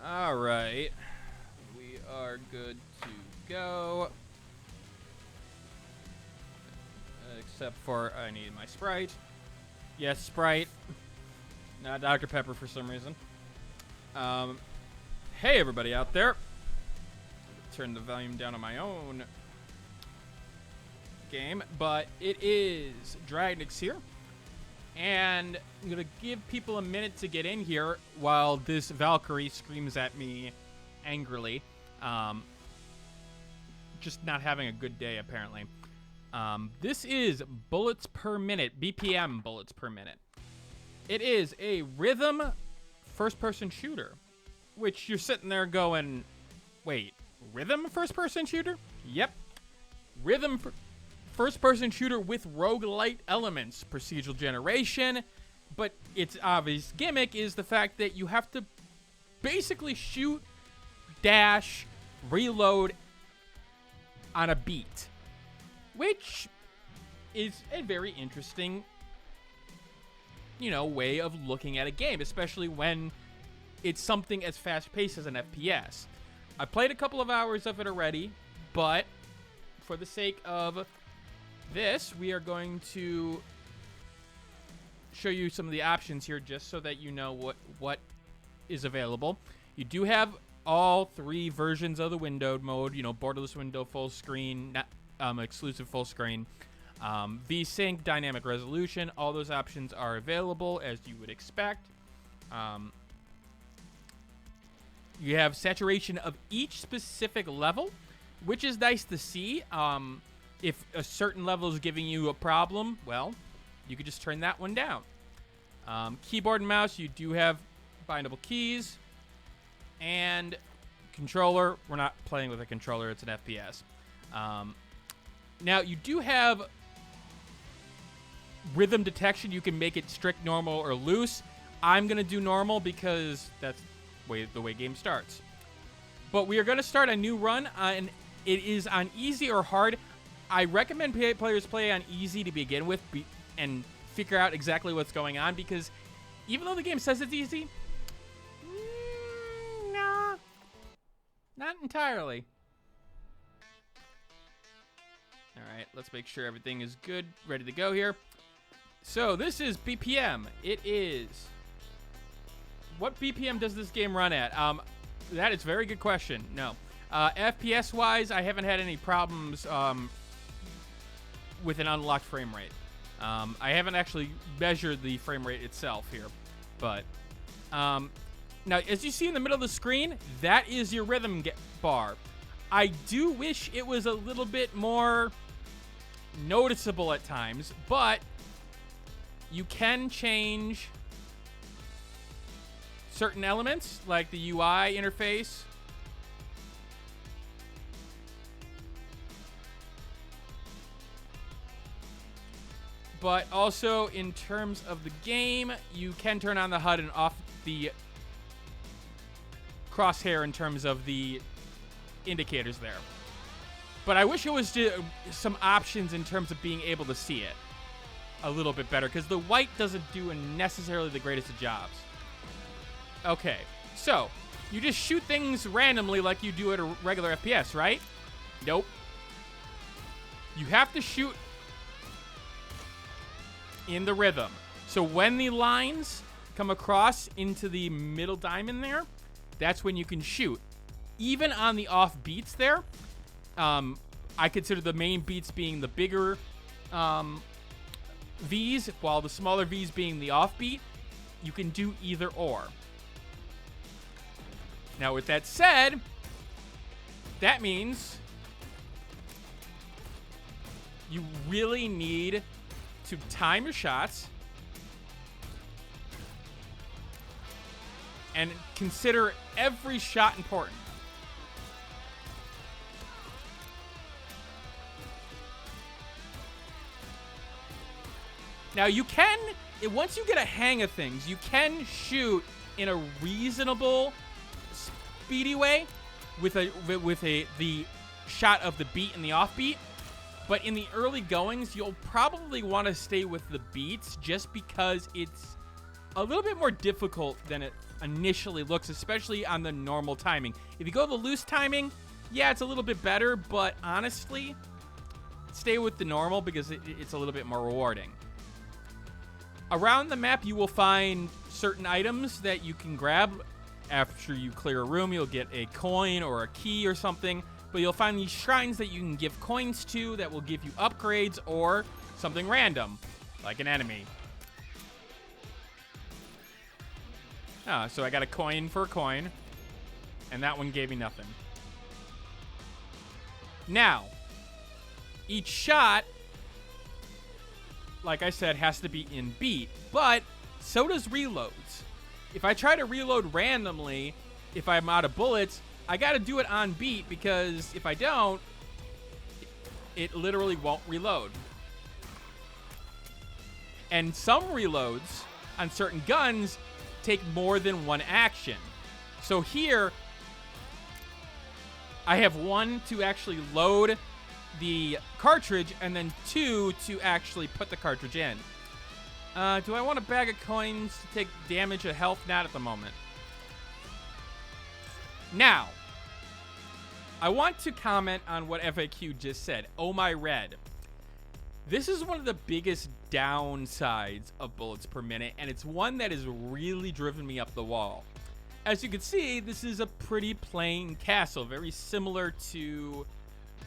All right. We are good to go. Except for I need my Sprite. Yes, Sprite. Not Dr. Pepper for some reason. Hey, everybody out there. Turn the volume down on my own game, but it is Dragonix here. And I'm going to give people a minute to get in here while this Valkyrie screams at me angrily. Just not having a good day, apparently. This is bullets per minute, BPM bullets per minute. It is a rhythm first-person shooter, which you're sitting there going, wait, rhythm first-person shooter? Yep. Rhythm first-person shooter with roguelite elements, procedural generation, but its obvious gimmick is the fact that you have to basically shoot, dash, reload on a beat, which is a very interesting, way of looking at a game, especially when it's something as fast-paced as an FPS. I played a couple of hours of it already, but for the sake of this, we are going to show you some of the options here just so that you know what is available. You do have all three versions of the windowed mode, borderless window, full screen, exclusive full screen, VSync, dynamic resolution. All those options are available as you would expect. You have saturation of each specific level, which is nice to see. If a certain level is giving you a problem, well, you could just turn that one down. Keyboard and mouse, you do have bindable keys. And controller, we're not playing with a controller, it's an FPS. Now, you do have rhythm detection. You can make it strict, normal, or loose. I'm going to do normal because that's the way game starts. But we are going to start a new run, and it is on easy or hard. I recommend players play on easy to begin with and figure out exactly what's going on, because even though the game says it's easy, nah, not entirely. All right, let's make sure everything is good, ready to go here. So this is BPM. It is... What BPM does this game run at? That is a very good question. No. FPS-wise, I haven't had any problems with an unlocked frame rate. I haven't actually measured the frame rate itself here. But now, as you see in the middle of the screen, that is your rhythm bar. I do wish it was a little bit more noticeable at times, but you can change certain elements, like the UI interface. But also, in terms of the game, you can turn on the HUD and off the crosshair in terms of the indicators there. But I wish it was some options in terms of being able to see it a little bit better, because the white doesn't do necessarily the greatest of jobs. Okay, so you just shoot things randomly like you do at a regular FPS, right? Nope. You have to shoot in the rhythm. So when the lines come across into the middle diamond there, that's when you can shoot. Even on the off beats there, I consider the main beats being the bigger V's, while the smaller V's being the offbeat. You can do either or. Now, with that said, that means you really need to time your shots and consider every shot important. Now, you can, once you get a hang of things, you can shoot in a reasonable, speedy way with the shot of the beat and the offbeat. But in the early goings, you'll probably want to stay with the beats just because it's a little bit more difficult than it initially looks, especially on the normal timing. If you go the loose timing, yeah, it's a little bit better, but honestly, stay with the normal because it's a little bit more rewarding. Around the map, you will find certain items that you can grab. After you clear a room, you'll get a coin or a key or something. But you'll find these shrines that you can give coins to that will give you upgrades or something random, like an enemy. Ah, so I got a coin for a coin, and that one gave me nothing. Now, each shot, like I said, has to be in beat, but so does reloads. If I try to reload randomly, if I'm out of bullets, I got to do it on beat because if I don't, it literally won't reload. And some reloads on certain guns take more than one action. So here, I have 1 to actually load the cartridge and then 2 to actually put the cartridge in. Do I want a bag of coins to take damage of health? Not at the moment. Now, I want to comment on what FAQ just said. Oh my red. This is one of the biggest downsides of bullets per minute, and it's one that has really driven me up the wall. As you can see, this is a pretty plain castle, very similar to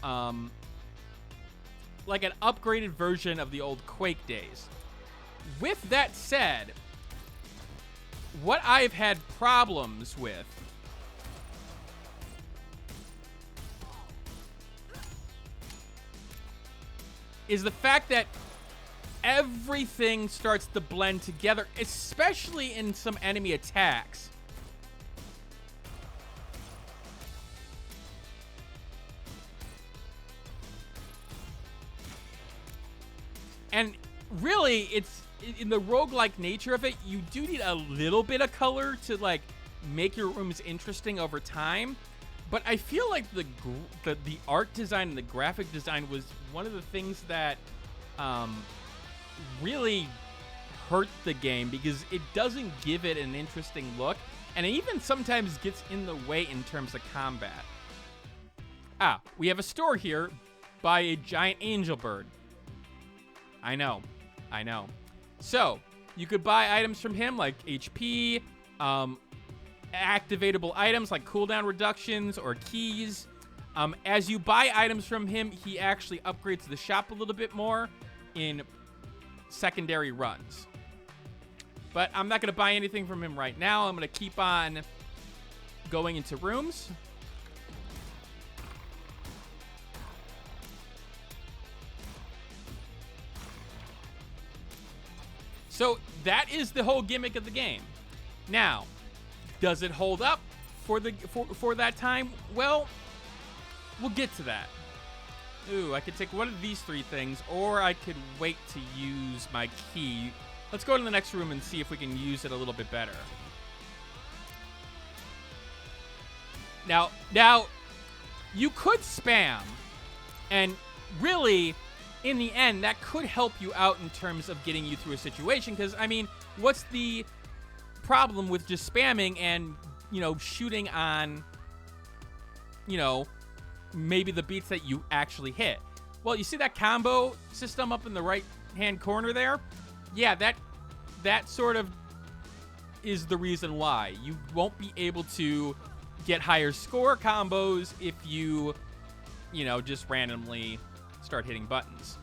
like an upgraded version of the old Quake days. With that said, what I've had problems with is the fact that everything starts to blend together, especially in some enemy attacks. And really, it's in the roguelike nature of it, you do need a little bit of color to like make your rooms interesting over time. But I feel like the art design and the graphic design was one of the things that really hurt the game because it doesn't give it an interesting look, and it even sometimes gets in the way in terms of combat. Ah, we have a store here by a giant angel bird. I know. So, you could buy items from him like HP, activatable items like cooldown reductions or keys. As you buy items from him, he actually upgrades the shop a little bit more in secondary runs. But I'm not going to buy anything from him right now. I'm going to keep on going into rooms. So that is the whole gimmick of the game. Now, does it hold up for that time? Well, we'll get to that. Ooh, I could take one of these 3 things, or I could wait to use my key. Let's go to the next room and see if we can use it a little bit better. Now, you could spam, and really, in the end, that could help you out in terms of getting you through a situation, because, I mean, what's the problem with just spamming and, you know, shooting on, you know, maybe the beats that you actually hit? Well, you see that combo system up in the right-hand corner there? Yeah, that sort of is the reason why. You won't be able to get higher score combos if you know, just randomly start hitting buttons.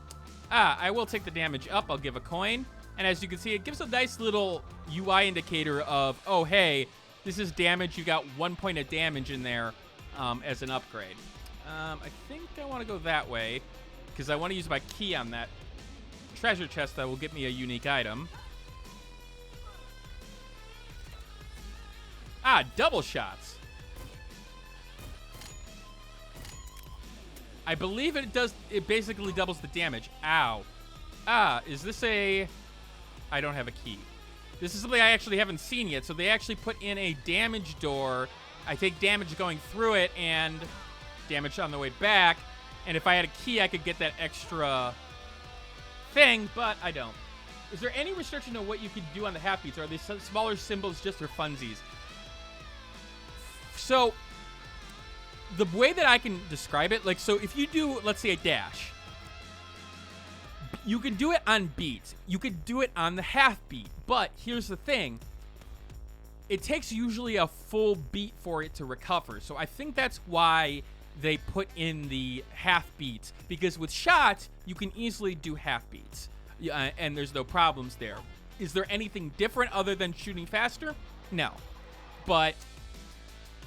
I will take the damage up. I'll give a coin. And as you can see, it gives a nice little UI indicator of, oh, hey, this is damage. You got 1 point of damage in there as an upgrade. I think I want to go that way because I want to use my key on that treasure chest that will get me a unique item. Ah, double shots. I believe it basically doubles the damage. Ow. Ah, is this a... I don't have a key. This is something I actually haven't seen yet. So they actually put in a damage door. I take damage going through it and damage on the way back. And if I had a key, I could get that extra thing, but I don't. Is there any restriction on what you could do on the half beats? Are these smaller symbols just for funsies? So, the way that I can describe it, like, so if you do, let's say, a dash, you can do it on beats. You could do it on the half beat. But here's the thing. It takes usually a full beat for it to recover. So I think that's why they put in the half beats. Because with shots, you can easily do half beats. And there's no problems there. Is there anything different other than shooting faster? No. But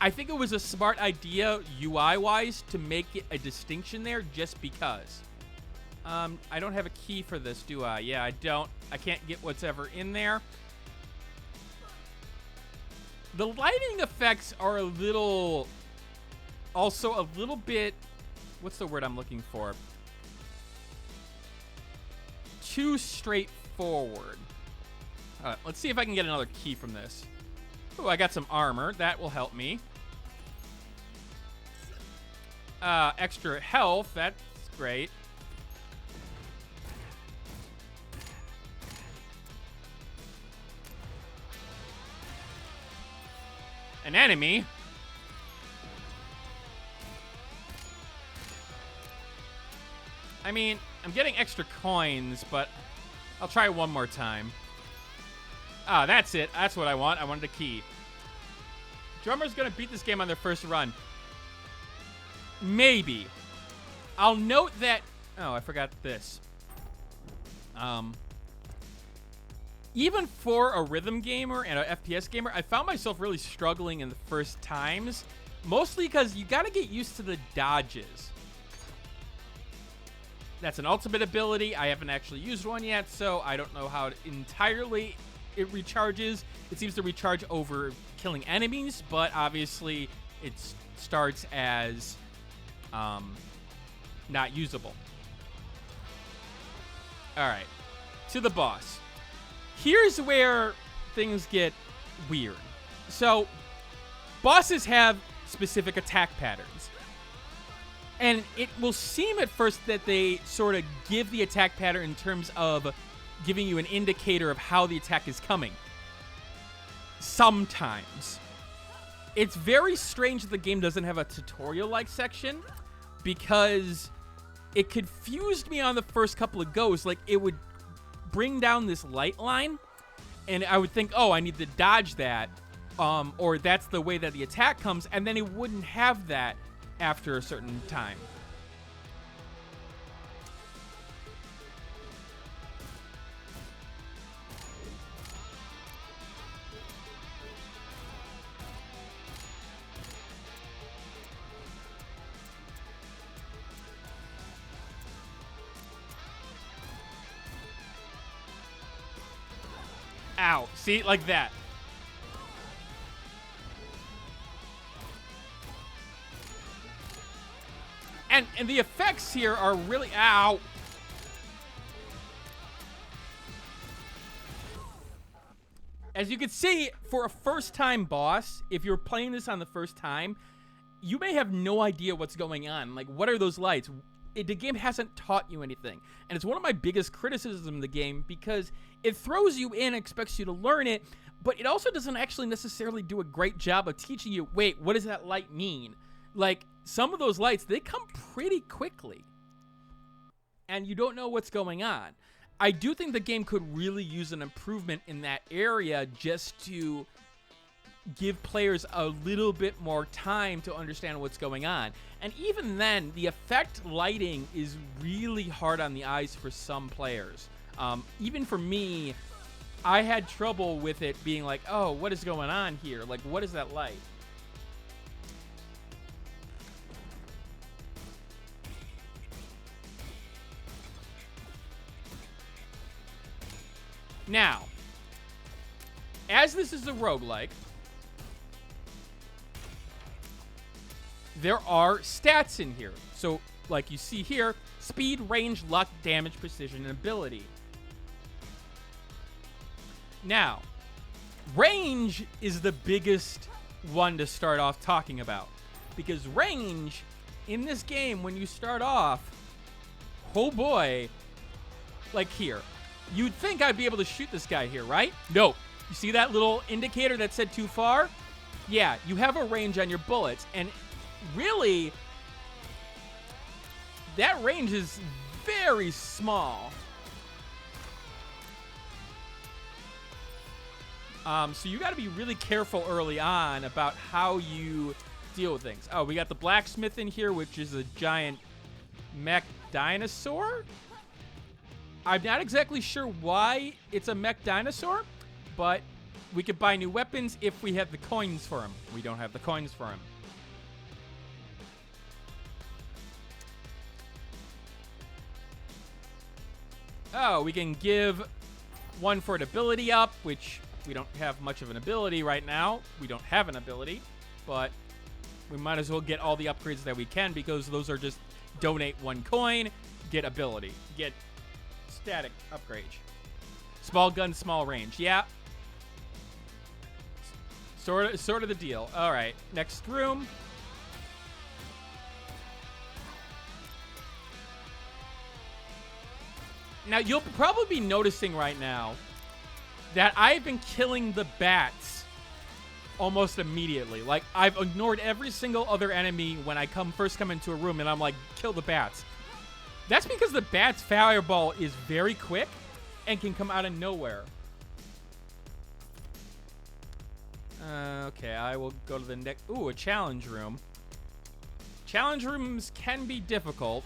I think it was a smart idea UI-wise to make it a distinction there just because. I don't have a key for this, do I? Yeah, I don't. I can't get what's ever in there. The lighting effects are a little... Also a little bit... What's the word I'm looking for? Too straightforward. Let's see if I can get another key from this. Oh, I got some armor. That will help me. Extra health. That's great. An enemy. I mean, I'm getting extra coins, but I'll try one more time. Ah, that's it. That's what I want. I wanted a key. Drummer's gonna beat this game on their first run. Maybe. I'll note that... Oh, I forgot this. Even for a rhythm gamer and an FPS gamer, I found myself really struggling in the first times. Mostly because you gotta get used to the dodges. That's an ultimate ability. I haven't actually used one yet, so I don't know how entirely it recharges. It seems to recharge over killing enemies, but obviously it starts as not usable. All right, to the boss. Here's where things get weird. So, bosses have specific attack patterns. And it will seem at first that they sort of give the attack pattern in terms of giving you an indicator of how the attack is coming. Sometimes. It's very strange that the game doesn't have a tutorial-like section because it confused me on the first couple of goes. Like, it would bring down this light line, and I would think, oh, I need to dodge that, or that's the way that the attack comes, and then it wouldn't have that after a certain time. Ow. See? Like that. And the effects here are really... Ow. As you can see, for a first-time boss, if you're playing this on the first time, you may have no idea what's going on. Like, what are those lights? The game hasn't taught you anything. And it's one of my biggest criticisms of the game because it throws you in, expects you to learn it, but it also doesn't actually necessarily do a great job of teaching you, wait, what does that light mean? Like, some of those lights, they come pretty quickly. And you don't know what's going on. I do think the game could really use an improvement in that area just to give players a little bit more time to understand what's going on. And even then, the effect lighting is really hard on the eyes for some players. Even for me, I had trouble with it being like, oh, what is going on here? Like, what is that light? Now, as this is a roguelike, there are stats in here. So, like you see here, speed, range, luck, damage, precision, and ability. Now, range is the biggest one to start off talking about. Because range in this game, when you start off, oh boy, like here, you'd think I'd be able to shoot this guy here, right? Nope. You see that little indicator that said too far? Yeah, you have a range on your bullets, and really, that range is very small. So you got to be really careful early on about how you deal with things. Oh, we got the blacksmith in here, which is a giant mech dinosaur. I'm not exactly sure why it's a mech dinosaur, but we could buy new weapons if we have the coins for him. We don't have the coins for him. Oh, we can give one for an ability up, which we don't have much of an ability right now. We don't have an ability, but we might as well get all the upgrades that we can because those are just donate 1 coin, get ability, get static upgrade. Small gun, small range. Yeah. Sort of the deal. All right, next room. Now, you'll probably be noticing right now that I've been killing the bats almost immediately. Like, I've ignored every single other enemy when I first come into a room, and I'm like, kill the bats. That's because the bat's fireball is very quick and can come out of nowhere. Okay, I will go to the next... Ooh, a challenge room. Challenge rooms can be difficult.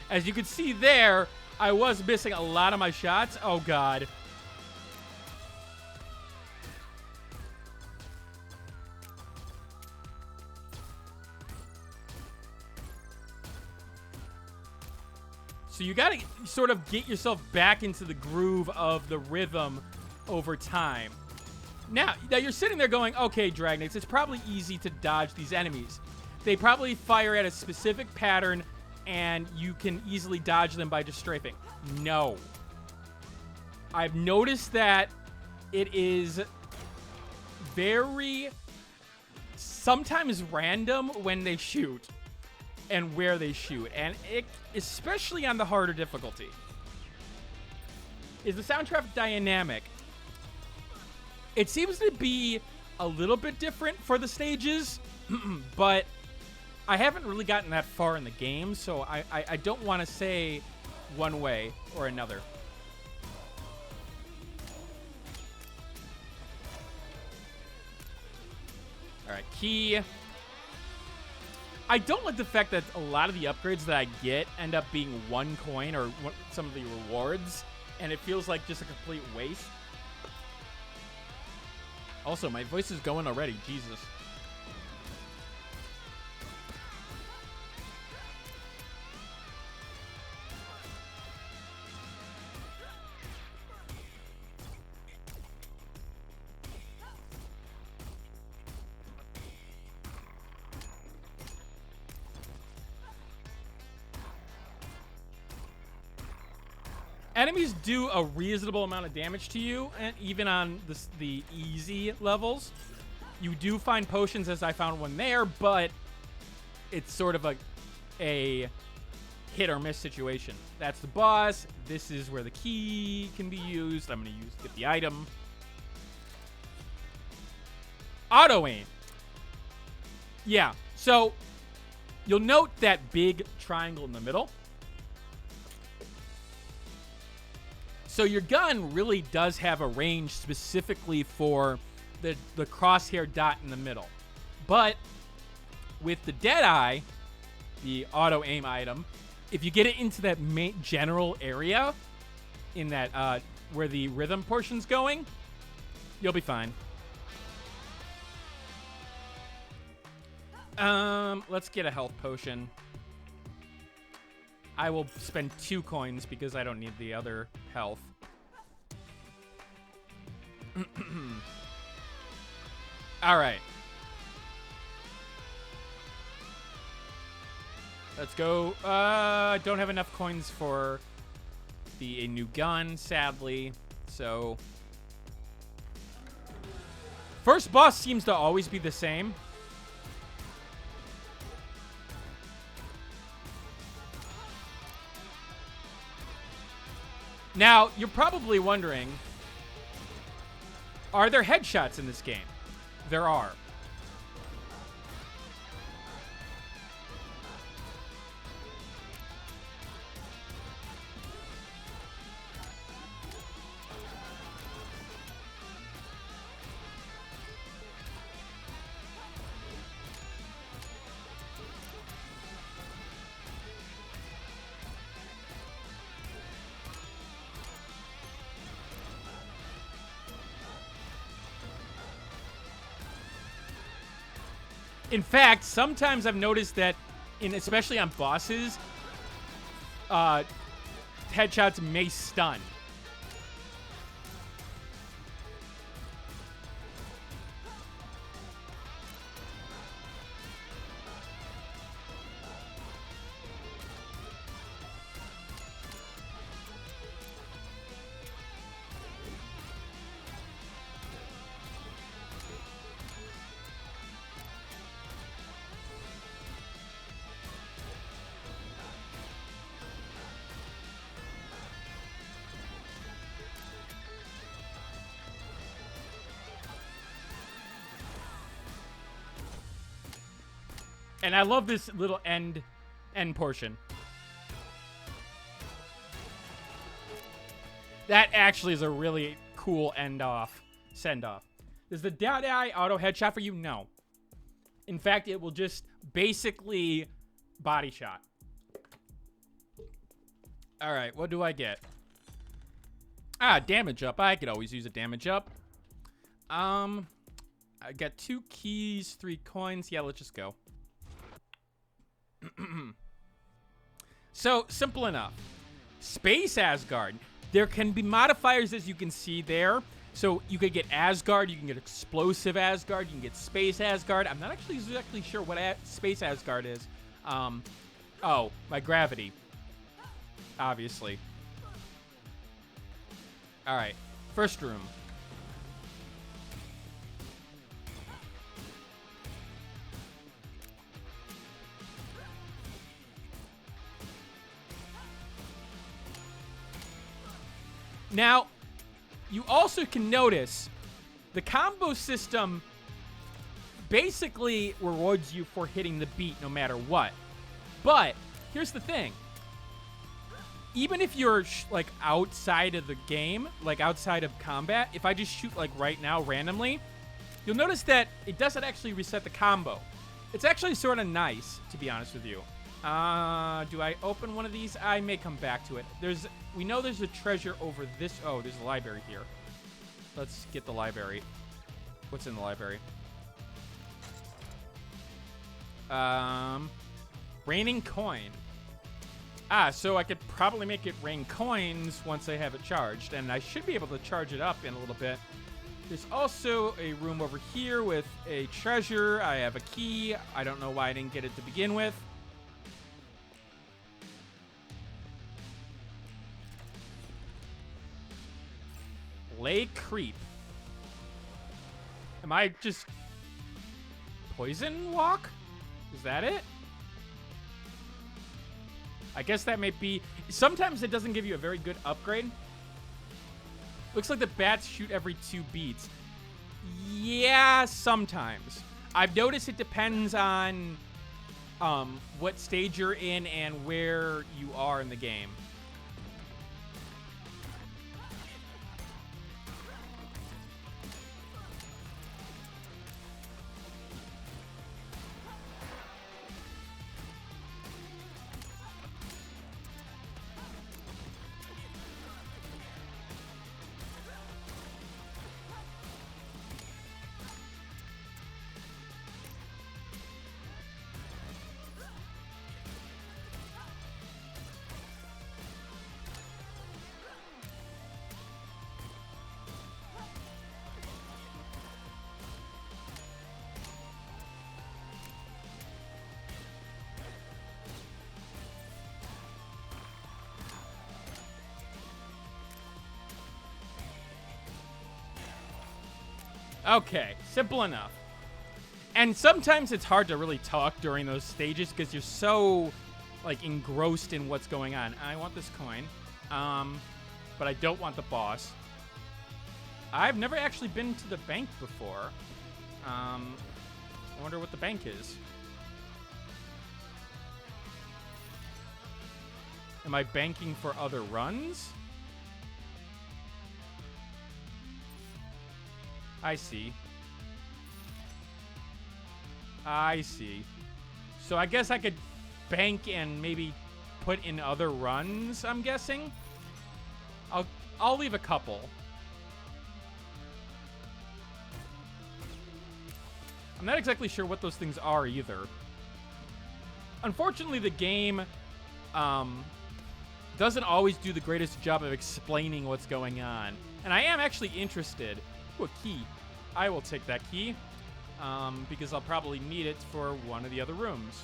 As you can see there, I was missing a lot of my shots. Oh, God. So you got to sort of get yourself back into the groove of the rhythm over time. Now you're sitting there going, okay, Dragnates, it's probably easy to dodge these enemies. They probably fire at a specific pattern, and you can easily dodge them by just strafing. No. I've noticed that it is very sometimes random when they shoot and where they shoot, and it, especially on the harder difficulty. Is the soundtrack dynamic? It seems to be a little bit different for the stages, but I haven't really gotten that far in the game, so I don't want to say one way or another. All right, key. I don't like the fact that a lot of the upgrades that I get end up being 1 coin or some of the rewards, and it feels like just a complete waste. Also, my voice is going already. Jesus. Enemies do a reasonable amount of damage to you, and even on the easy levels. You do find potions, as I found one there, but it's sort of a hit or miss situation. That's the boss. This is where the key can be used. I'm going to get the item. Auto aim. Yeah, so you'll note that big triangle in the middle. So your gun really does have a range specifically for the crosshair dot in the middle. But with the Deadeye, the auto aim item, if you get it into that general area in that where the rhythm portion's going, you'll be fine. Let's get a health potion. I will spend 2 coins because I don't need the other health. All right. Let's go. I don't have enough coins for a new gun, sadly. So, first boss seems to always be the same. Now, you're probably wondering, are there headshots in this game? There are. In fact, sometimes I've noticed that, especially on bosses, headshots may stun. And I love this little end portion. That actually is a really cool send-off. Does the die auto headshot for you? No. In fact, it will just basically body shot. All right, what do I get? Damage up. I could always use a damage up. I got 2 keys, 3 coins. Yeah, let's just go. So, simple enough. Space Asgard. There can be modifiers, as you can see there. So, you could get Asgard, you can get Explosive Asgard, you can get Space Asgard. I'm not actually exactly sure what Space Asgard is. Oh, my gravity. Obviously. Alright, first room. Now, you also can notice the combo system basically rewards you for hitting the beat no matter what. But here's the thing. Even if you're like outside of the game, like outside of combat, if I just shoot like right now randomly, you'll notice that it doesn't actually reset the combo. It's actually sort of nice, to be honest with you. Do I open one of these? I may come back to it. We know there's a treasure over this. Oh, there's a library here. Let's get the library. What's in the library? Raining coin. So I could probably make it rain coins once I have it charged, and I should be able to charge it up in a little bit. There's also a room over here with a treasure. I have a key. I don't know why I didn't get it to begin with. Lay creep. Am I just poison walk? Is that it? I guess that may be. Sometimes it doesn't give you a very good upgrade. Looks like the bats shoot every 2 beats. Yeah, sometimes. I've noticed it depends on what stage you're in and where you are in the game. Okay, simple enough. And sometimes it's hard to really talk during those stages because you're so, like, engrossed in what's going on. I want this coin, but I don't want the boss. I've never actually been to the bank before. I wonder what the bank is. Am I banking for other runs? I see. I see. So I guess I could bank and maybe put in other runs, I'm guessing. I'll leave a couple. I'm not exactly sure what those things are either. Unfortunately, the game doesn't always do the greatest job of explaining what's going on. And I am actually interested. Ooh, a key. I will take that key because I'll probably need it for one of the other rooms.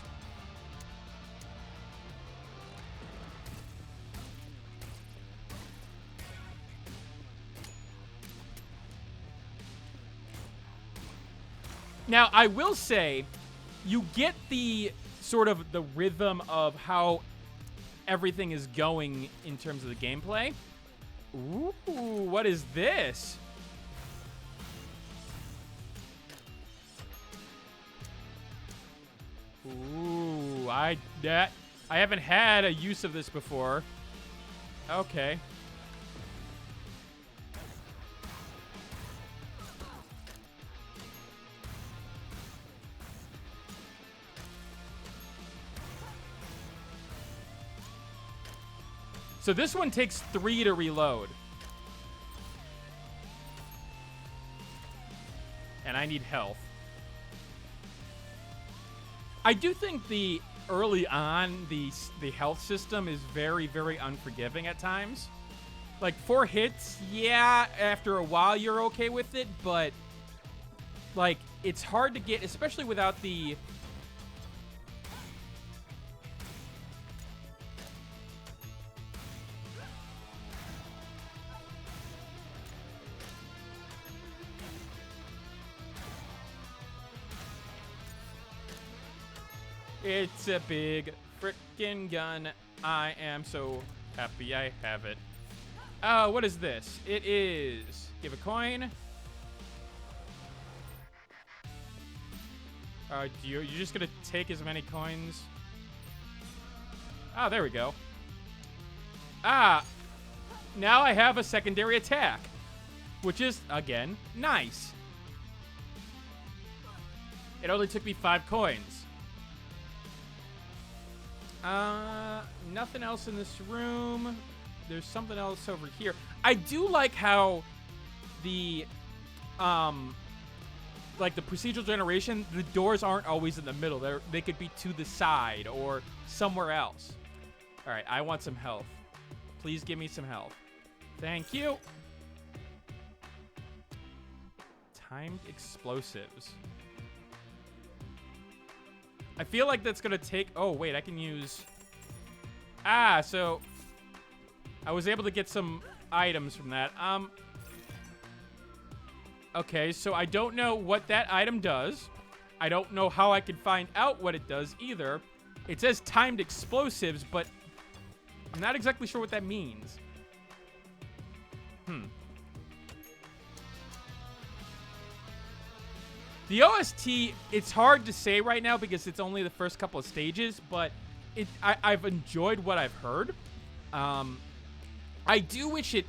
Now, I will say, you get the sort of the rhythm of how everything is going in terms of the gameplay. Ooh, what is this? Ooh, I haven't had a use of this before. Okay. So this one takes 3 to reload. And I need health. I do think the early on, the health system is very, very unforgiving at times. Like 4 hits, yeah, after a while you're okay with it, but like it's hard to get, especially without the It's a big frickin' gun. I am so happy I have it. Oh, what is this? It is... Give a coin. You're just gonna take as many coins? Ah, there we go. Ah! Now I have a secondary attack. Which is, again, nice. It only took me 5 coins. Nothing else in this room. There's something else over here. I do like how the, like the procedural generation, the doors aren't always in the middle. They could be to the side or somewhere else. All right, I want some health. Please give me some health. Thank you. Timed explosives. I feel like that's going to take... Oh, wait, I can use... Ah, so... I was able to get some items from that. Okay, so I don't know what that item does. I don't know how I can find out what it does either. It says timed explosives, but I'm not exactly sure what that means. The OST, it's hard to say right now because it's only the first couple of stages, but I've enjoyed what I've heard. I do wish it...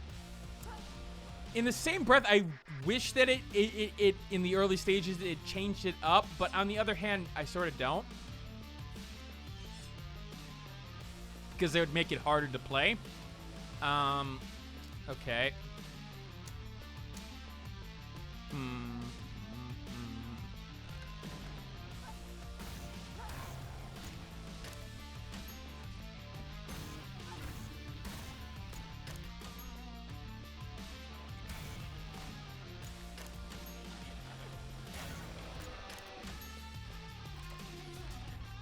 In the same breath, I wish that it in the early stages, it changed it up, but on the other hand, I sort of don't. Because they would make it harder to play. Okay.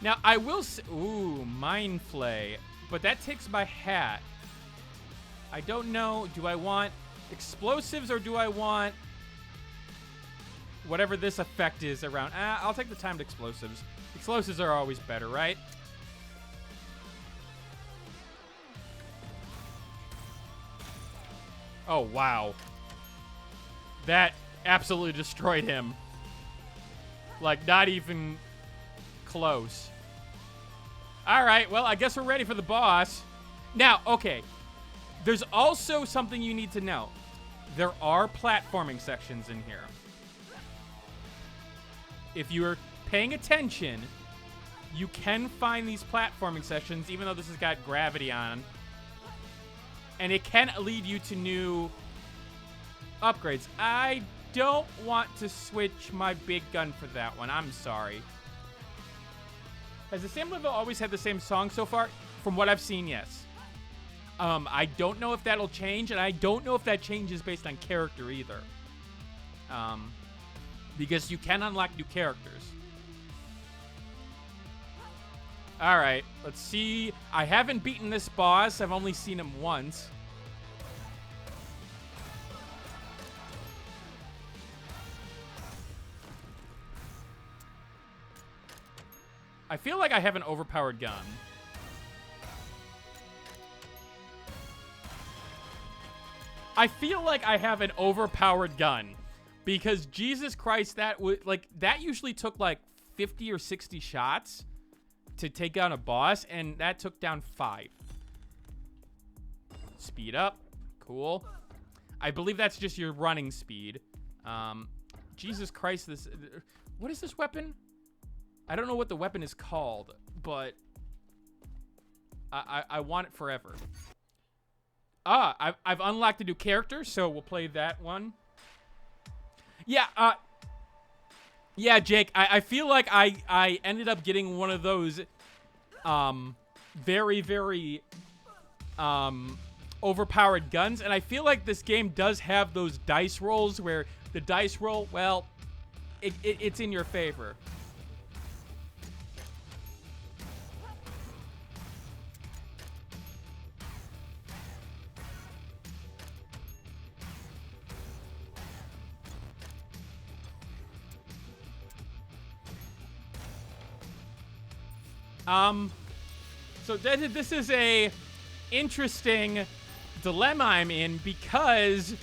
Now, I will say... Ooh, Mind Flay. But that takes my hat. I don't know. Do I want explosives or do I want... whatever this effect is around. I'll take the timed explosives. Explosives are always better, right? Oh, wow. That absolutely destroyed him. Like, not even close. All right, well, I guess we're ready for the boss. Now, okay. There's also something you need to know. There are platforming sections in here. If you are paying attention, you can find these platforming sections, even though this has got gravity on. And it can lead you to new upgrades. I don't want to switch my big gun for that one. I'm sorry. Has the same level always had the same song so far? From what I've seen, yes. I don't know if that'll change, and I don't know if that changes based on character either. Because you can unlock new characters. Alright, let's see. I haven't beaten this boss. I've only seen him once. I feel like I have an overpowered gun. I feel like I have an overpowered gun. Because Jesus Christ, that usually took like 50 or 60 shots to take down a boss, and that took down 5. Speed up. Cool. I believe that's just your running speed. Jesus Christ, this... What is this weapon? I don't know what the weapon is called, but I want it forever. I've unlocked a new character, so we'll play that one. Yeah, yeah, Jake, I feel like I ended up getting one of those very, very overpowered guns, and I feel like this game does have those dice rolls where the dice roll, well, it's in your favor. So this is a interesting dilemma I'm in because,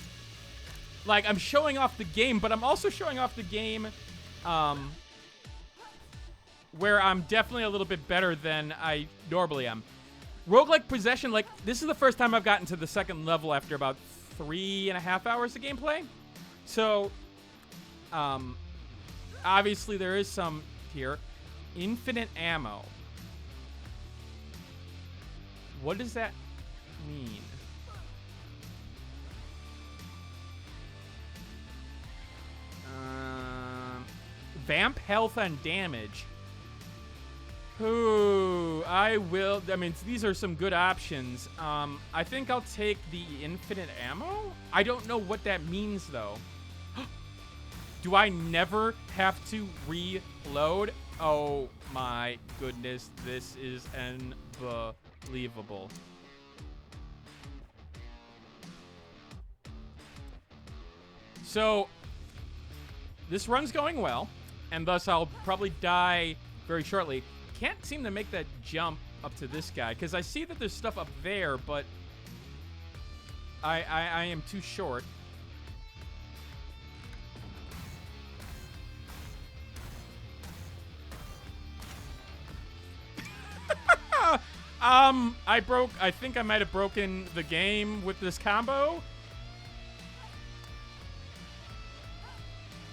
like, I'm showing off the game, but I'm also showing off the game, where I'm definitely a little bit better than I normally am. Roguelike Possession, like, this is the first time I've gotten to the second level after about 3.5 hours of gameplay. So, obviously there is some here. Infinite ammo. What does that mean? Vamp health and damage. Ooh, I will. I mean, these are some good options. I think I'll take the infinite ammo. I don't know what that means, though. Do I never have to reload? Oh my goodness, this is unbelievable. So, this run's going well, and thus I'll probably die very shortly. Can't seem to make that jump up to this guy, because I see that there's stuff up there, but I am too short. I think I might have broken the game with this combo.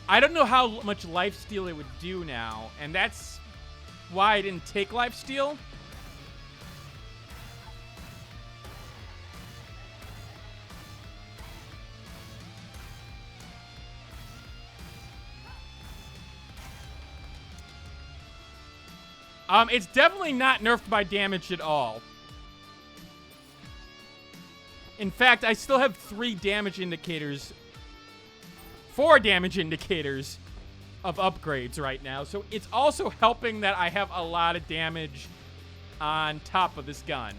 I don't know how much lifesteal it would do now, and that's why I didn't take lifesteal. It's definitely not nerfed by damage at all. In fact, I still have 4 damage indicators of upgrades right now. So it's also helping that I have a lot of damage on top of this gun.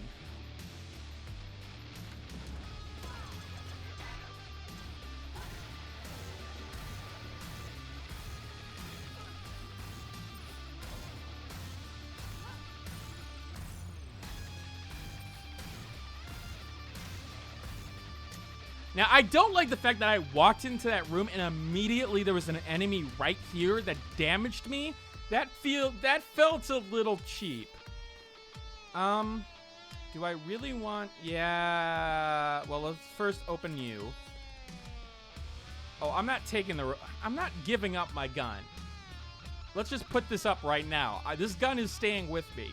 Now, I don't like the fact that I walked into that room and immediately there was an enemy right here that damaged me. That felt a little cheap. Do I really want... Yeah... Well, let's first open you. Oh, I'm not taking the... I'm not giving up my gun. Let's just put this up right now. This gun is staying with me.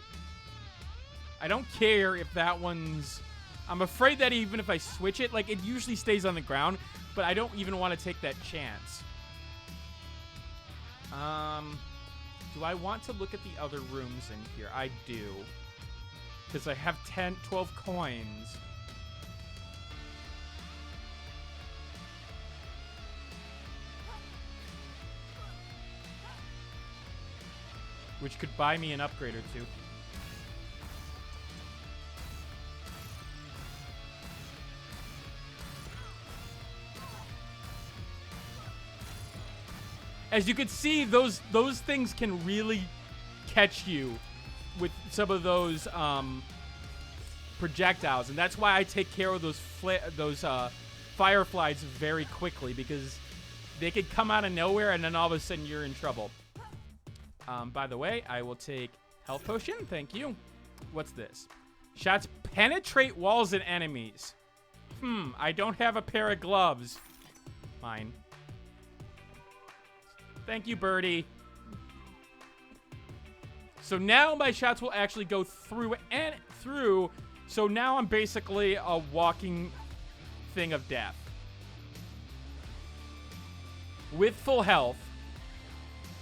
I don't care if that one's... I'm afraid that even if I switch it, like, it usually stays on the ground, but I don't even want to take that chance. Do I want to look at the other rooms in here? I do. Because I have 12 coins. Which could buy me an upgrade or two. As you can see, those things can really catch you with some of those projectiles, and that's why I take care of those fireflies very quickly, because they could come out of nowhere and then all of a sudden you're in trouble. By the way, I will take health potion. Thank you. What's this? Shots penetrate walls and enemies. I don't have a pair of gloves. Fine. Thank you, birdie. So now my shots will actually go through and through. So now I'm basically a walking thing of death. With full health,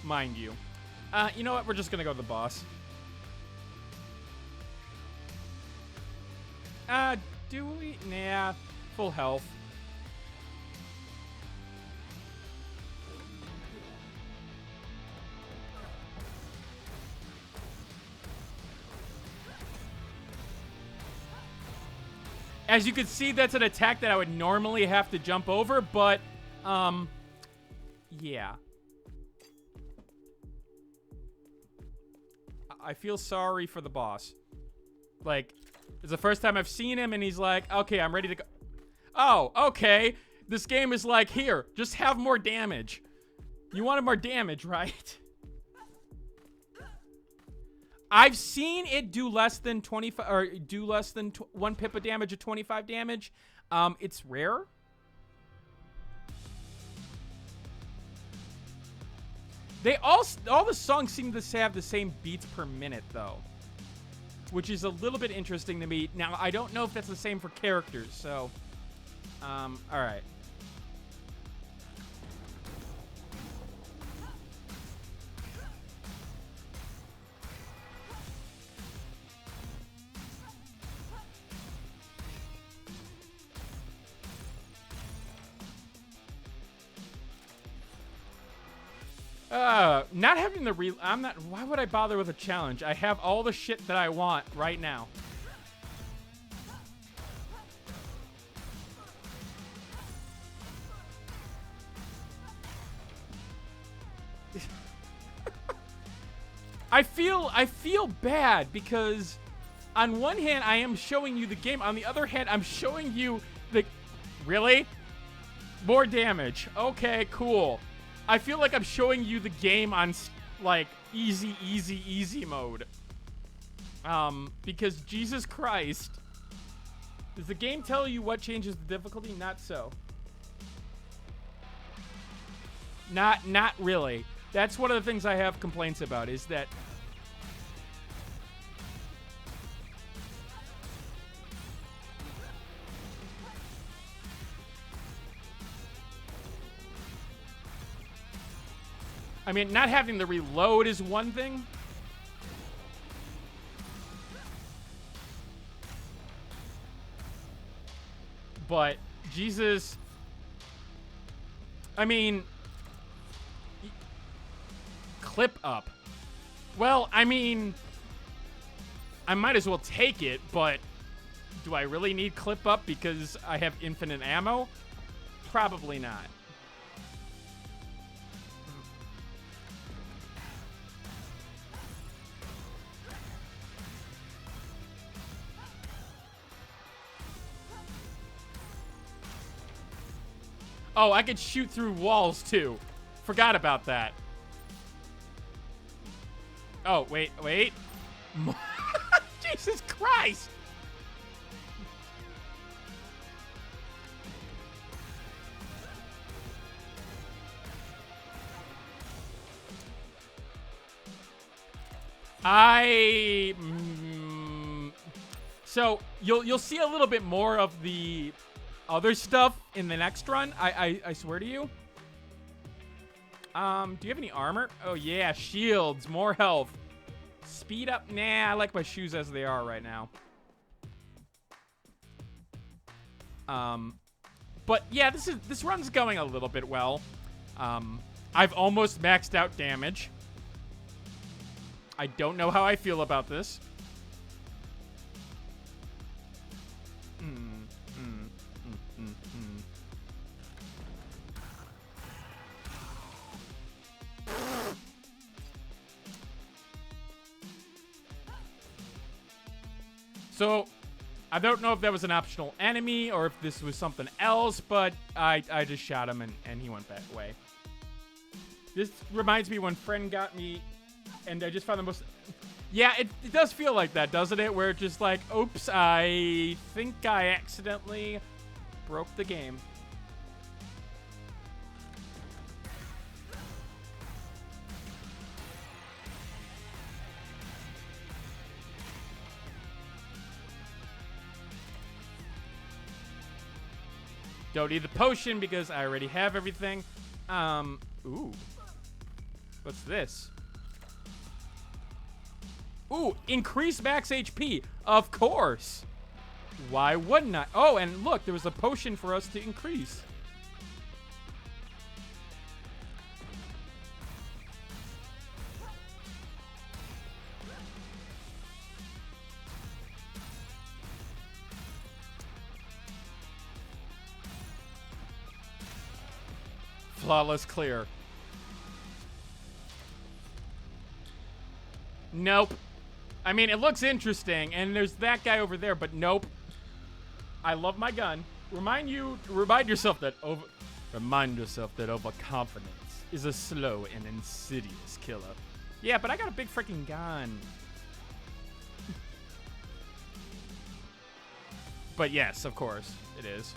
mind you. You know what? We're just going to go to the boss. Do we? Nah, full health. As you can see, that's an attack that I would normally have to jump over, but, yeah. I feel sorry for the boss. Like, it's the first time I've seen him, and he's like, okay, I'm ready to go. Oh, okay. This game is like, here, just have more damage. You wanted more damage, right? I've seen it do less than 25, or do less than 1 pip of damage or 25 damage. It's rare. They all the songs seem to have the same beats per minute, though, which is a little bit interesting to me. Now, I don't know if that's the same for characters, so, all right. Not having the why would I bother with a challenge? I have all the shit that I want right now. I feel bad because on one hand I am showing you the game, on the other hand I'm showing you the... Really? More damage. Okay, cool. I feel like I'm showing you the game on, like, easy mode. Because Jesus Christ. Does the game tell you what changes the difficulty? Not so. Not really. That's one of the things I have complaints about, is that... I mean, not having the reload is one thing. But, Jesus... I mean... Clip up. Well, I mean... I might as well take it, but... Do I really need clip up because I have infinite ammo? Probably not. Oh, I could shoot through walls, too. Forgot about that. Oh, wait. Jesus Christ! So you'll see a little bit more of the other stuff in the next run. I swear to you. Do you have any armor? Oh yeah, shields, more health, speed up. Nah, I like my shoes as they are right now. But yeah, this run's going a little bit well. I've almost maxed out damage. I don't know how I feel about this. So, I don't know if that was an optional enemy or if this was something else, but I just shot him and he went back away. This reminds me when friend got me and I just found the most... Yeah, it does feel like that, doesn't it? Where it's just like, oops, I think I accidentally broke the game. Don't need the potion because I already have everything. Ooh. What's this? Ooh, increase max HP. Of course. Why wouldn't I? Oh, and look, there was a potion for us to increase. Flawless clear. Nope. I mean, it looks interesting, and there's that guy over there, but nope. I love my gun. Remind yourself that overconfidence is a slow and insidious killer. Yeah, but I got a big freaking gun. But yes, of course, it is.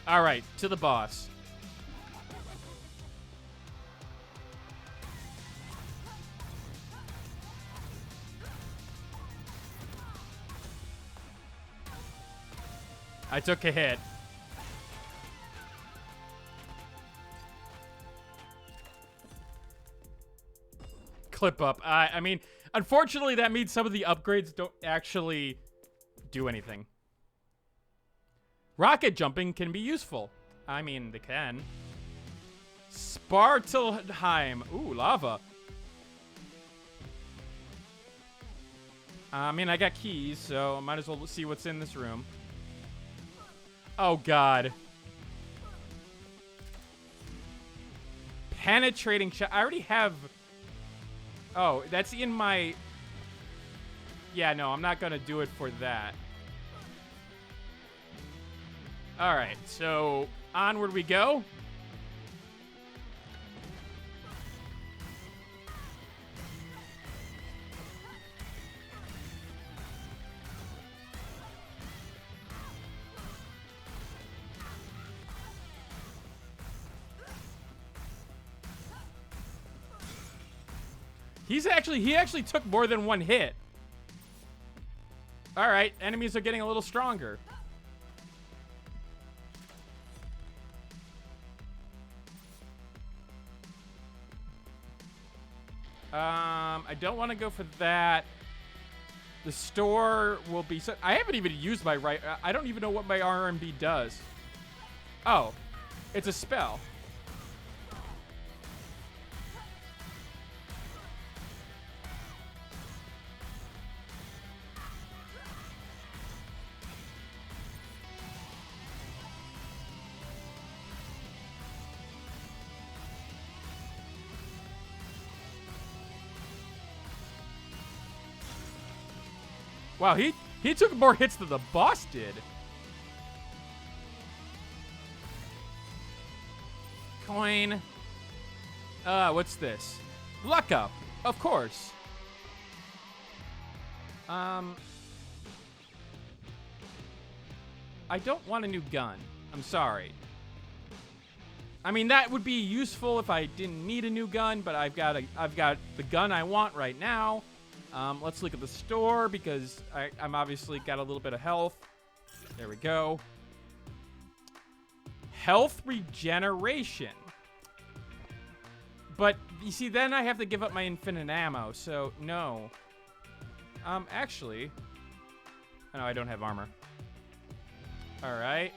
All right, to the boss. I took a hit. Clip up. I mean, unfortunately, that means some of the upgrades don't actually do anything. Rocket jumping can be useful. I mean, they can. Spartelheim. Ooh, lava. I mean, I got keys, so I might as well see what's in this room. Oh, God. Penetrating shot. I already have... Oh, that's in my... Yeah, no, I'm not going to do it for that. All right, so onward we go. He actually took more than one hit. All right, enemies are getting a little stronger. I don't want to go for that. The store will be... I haven't even used my right... I don't even know what my RMB does. Oh, it's a spell. Wow, he took more hits than the boss did. Coin. What's this? Luck up. Of course. I don't want a new gun. I'm sorry. I mean, that would be useful if I didn't need a new gun, but I've got the gun I want right now. Let's look at the store because I'm obviously got a little bit of health. There we go. Health regeneration. But, you see, then I have to give up my infinite ammo, so no. Actually... Oh, no, I don't have armor. Alright.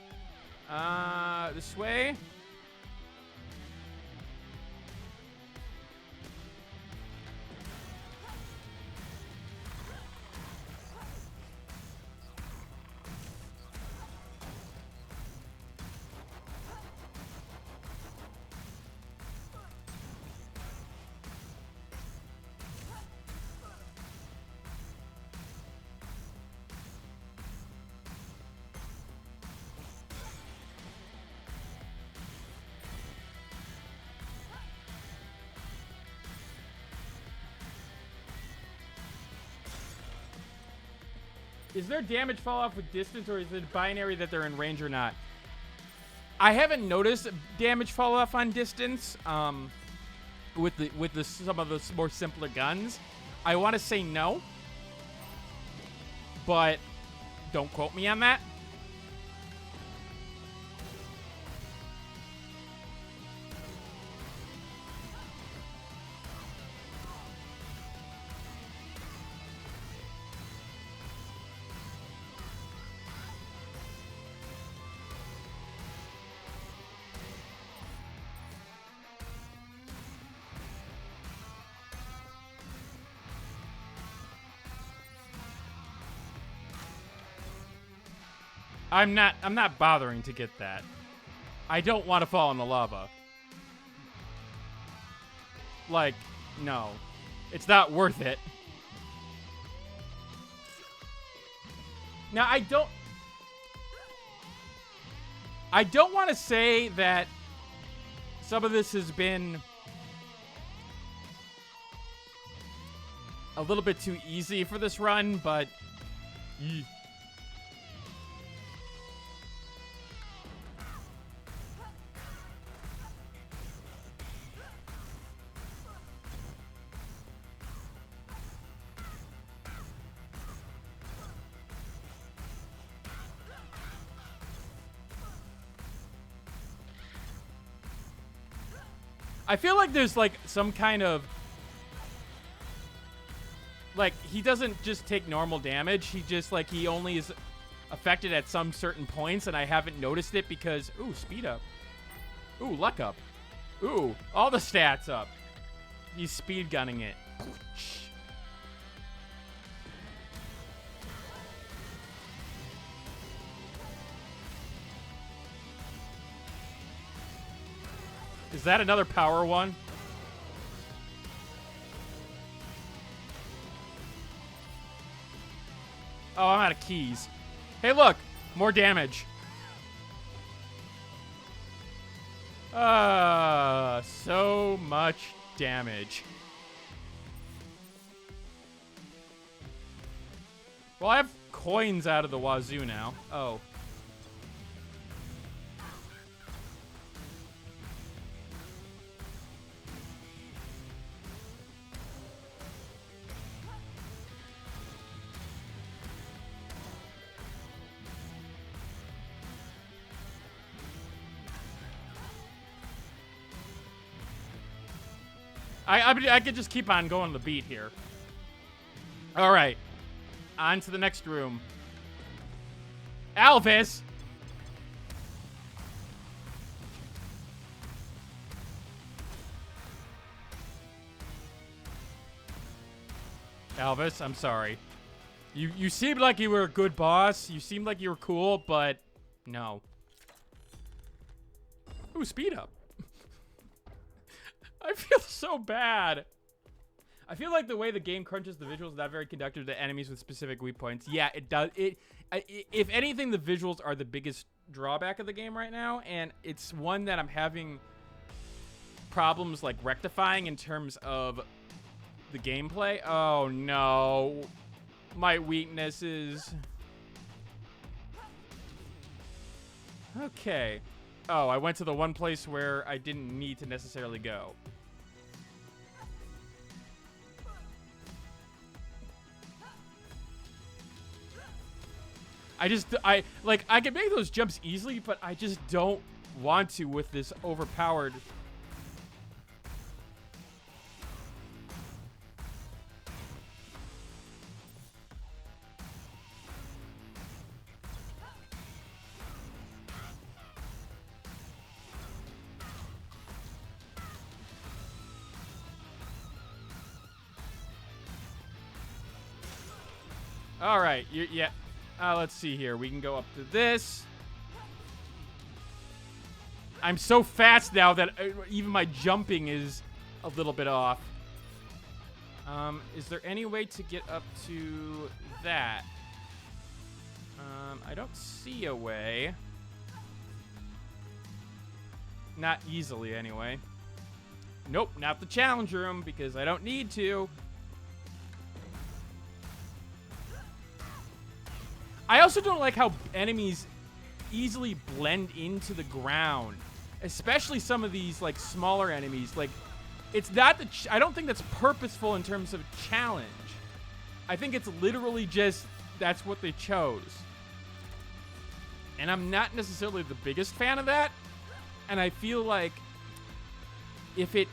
This way. Is there damage fall off with distance, or is it binary that they're in range or not? I haven't noticed damage fall off on distance with some of the more simpler guns. I want to say no, but don't quote me on that. I'm not bothering to get that. I don't want to fall in the lava. Like, no. It's not worth it. Now, I don't want to say that some of this has been a little bit too easy for this run, but... I feel like there's, like, some kind of... Like, he doesn't just take normal damage. He just, like, he only is affected at some certain points, and I haven't noticed it because... Ooh, speed up. Ooh, luck up. Ooh, all the stats up. He's speed gunning it. Is that another power one? Oh, I'm out of keys. Hey, look! More damage. So much damage. Well, I have coins out of the wazoo now. Oh. I could just keep on going the beat here. All right. On to the next room. Alvis! Alvis, I'm sorry. You seemed like you were a good boss. You seemed like you were cool, but no. Ooh, speed up. I feel so bad. I feel like the way the game crunches the visuals is not very conducive to enemies with specific weak points. Yeah, it does. If anything, the visuals are the biggest drawback of the game right now, and it's one that I'm having problems like rectifying in terms of the gameplay. Oh no. My weaknesses. Okay. Oh, I went to the one place where I didn't need to necessarily go. I can make those jumps easily, but I just don't want to with this overpowered. All right, yeah. Let's see here. We can go up to this. I'm so fast now that even my jumping is a little bit off. Is there any way to get up to that? I don't see a way. Not easily, anyway. Nope, not the challenge room, because I don't need to. I also don't like how enemies easily blend into the ground, especially some of these like smaller enemies. Like, it's not I don't think that's purposeful in terms of challenge. I think it's literally just that's what they chose. And I'm not necessarily the biggest fan of that. And I feel like if it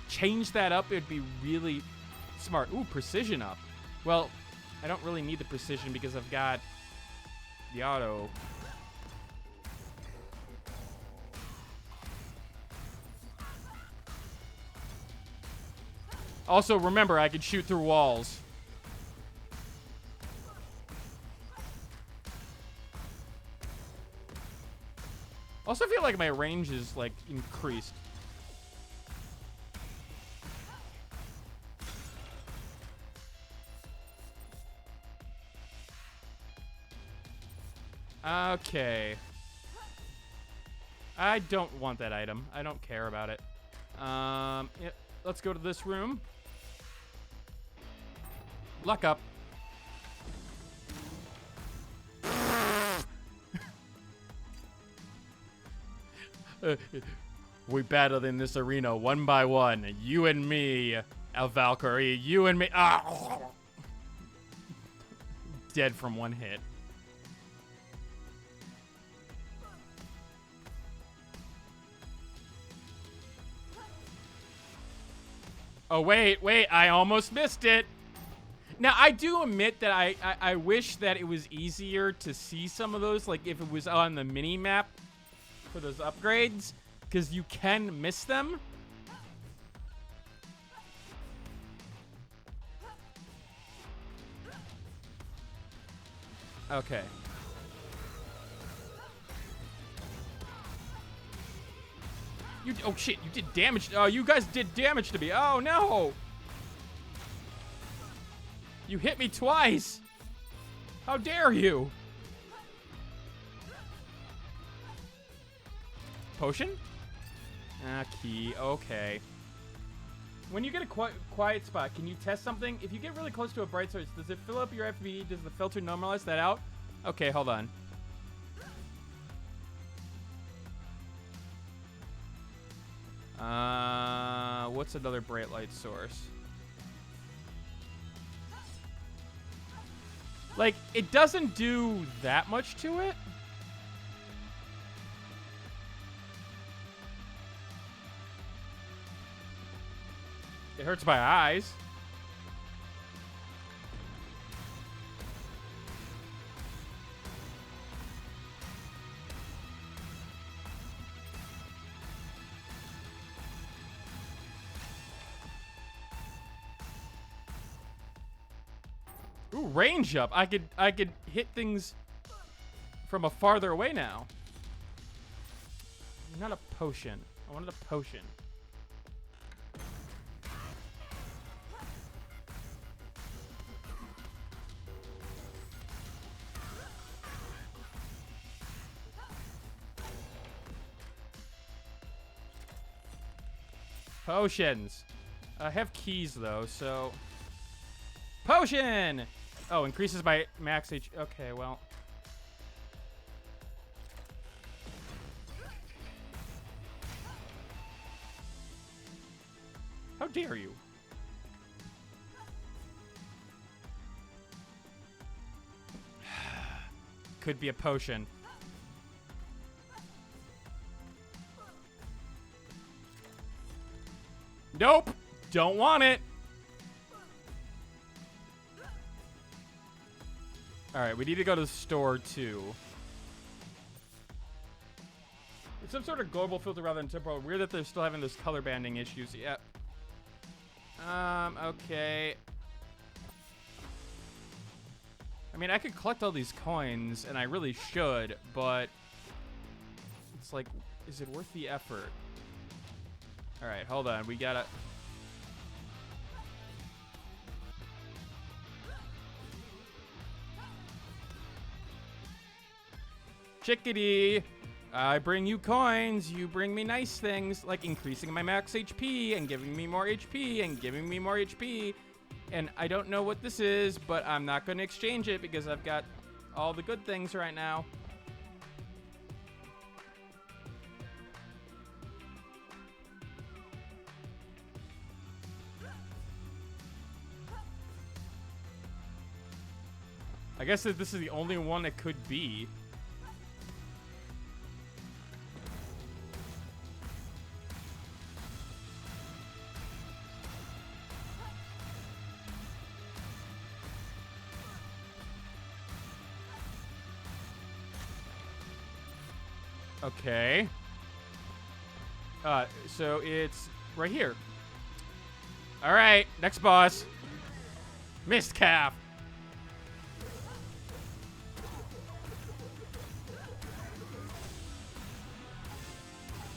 changed that up, it'd be really smart. Ooh, precision up. Well, I don't really need the precision because I've got the auto. Also, remember, I can shoot through walls. Also, I feel like my range is, like, increased. Okay. I don't want that item. I don't care about it. Yeah, let's go to this room. Luck up. We battled in this arena one by one. You and me, Valkyrie. You and me. Ah! Dead from one hit. Oh, wait, I almost missed it. Now, I do admit that I wish that it was easier to see some of those, like if it was on the mini-map for those upgrades, because you can miss them. Okay. Oh shit, you did damage. Oh, you guys did damage to me. Oh no. You hit me twice. How dare you? Potion? Ah, key. Okay. When you get a quiet spot, can you test something? If you get really close to a bright source, does it fill up your FPV? Does the filter normalize that out? Okay, hold on. What's another bright light source? Like, it doesn't do that much to it. It hurts my eyes. Ooh, range up. I could hit things from a farther away now. Not a potion. I wanted a potion. Potions. I have keys, though, so... Potion! Oh, increases by max H... Okay, well... How dare you? Could be a potion. Nope! Don't want it! Alright, we need to go to the store, too. It's some sort of global filter rather than temporal. Weird that they're still having those color banding issues. Yeah. Okay. I mean, I could collect all these coins, and I really should, but... It's like, is it worth the effort? Alright, hold on. We gotta... Chickadee! I bring you coins, you bring me nice things, like increasing my max HP, and giving me more HP, and giving me more HP. And I don't know what this is, but I'm not going to exchange it because I've got all the good things right now. I guess that this is the only one it could be. Okay. So it's right here. All right, next boss. Mist Calf.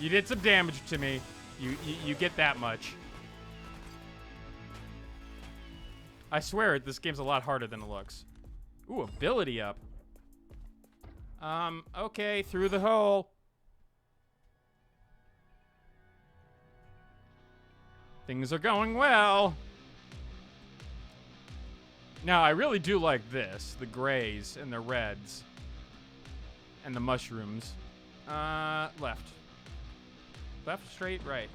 You did some damage to me. You get that much. I swear this game's a lot harder than it looks. Ooh, ability up. Okay, through the hole. Things are going well. Now, I really do like this. The grays and the reds. And the mushrooms. Left. Left, straight, right.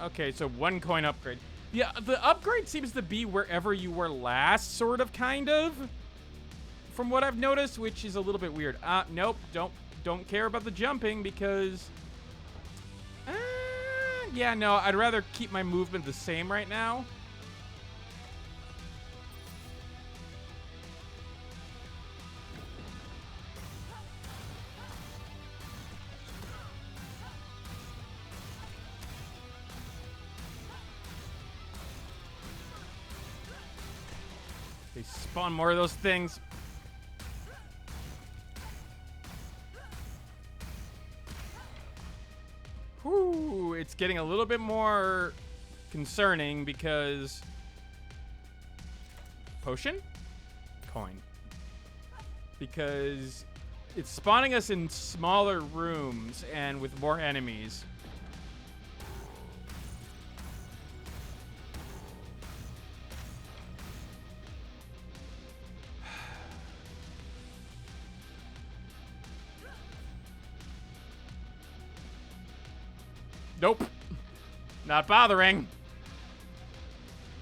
Okay, so 1 coin upgrade. Yeah, the upgrade seems to be wherever you were last, sort of, kind of. From what I've noticed, which is a little bit weird. Nope, don't care about the jumping because... yeah, no, I'd rather keep my movement the same right now. They spawn more of those things. Whew, it's getting a little bit more concerning because... Potion? Coin. Because it's spawning us in smaller rooms and with more enemies. Nope. Not bothering.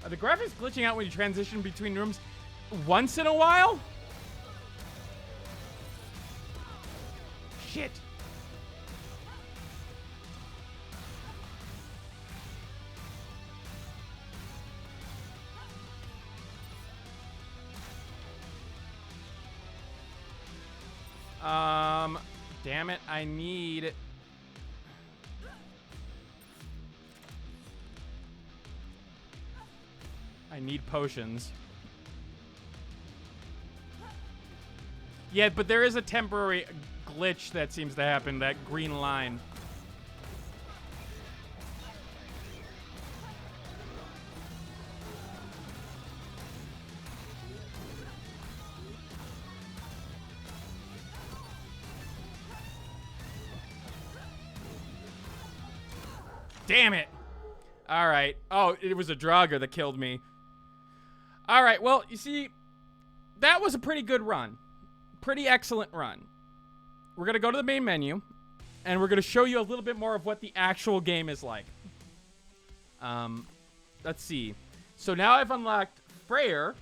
Are the graphics glitching out when you transition between rooms once in a while? Shit. Damn it, I need... I need potions. Yeah, but there is a temporary glitch that seems to happen, that green line. Damn it. All right. Oh, it was a Draugr that killed me. All right. Well, you see, that was a pretty good run. Pretty excellent run. We're going to go to the main menu, and we're going to show you a little bit more of what the actual game is like. Let's see. So now I've unlocked Freyr.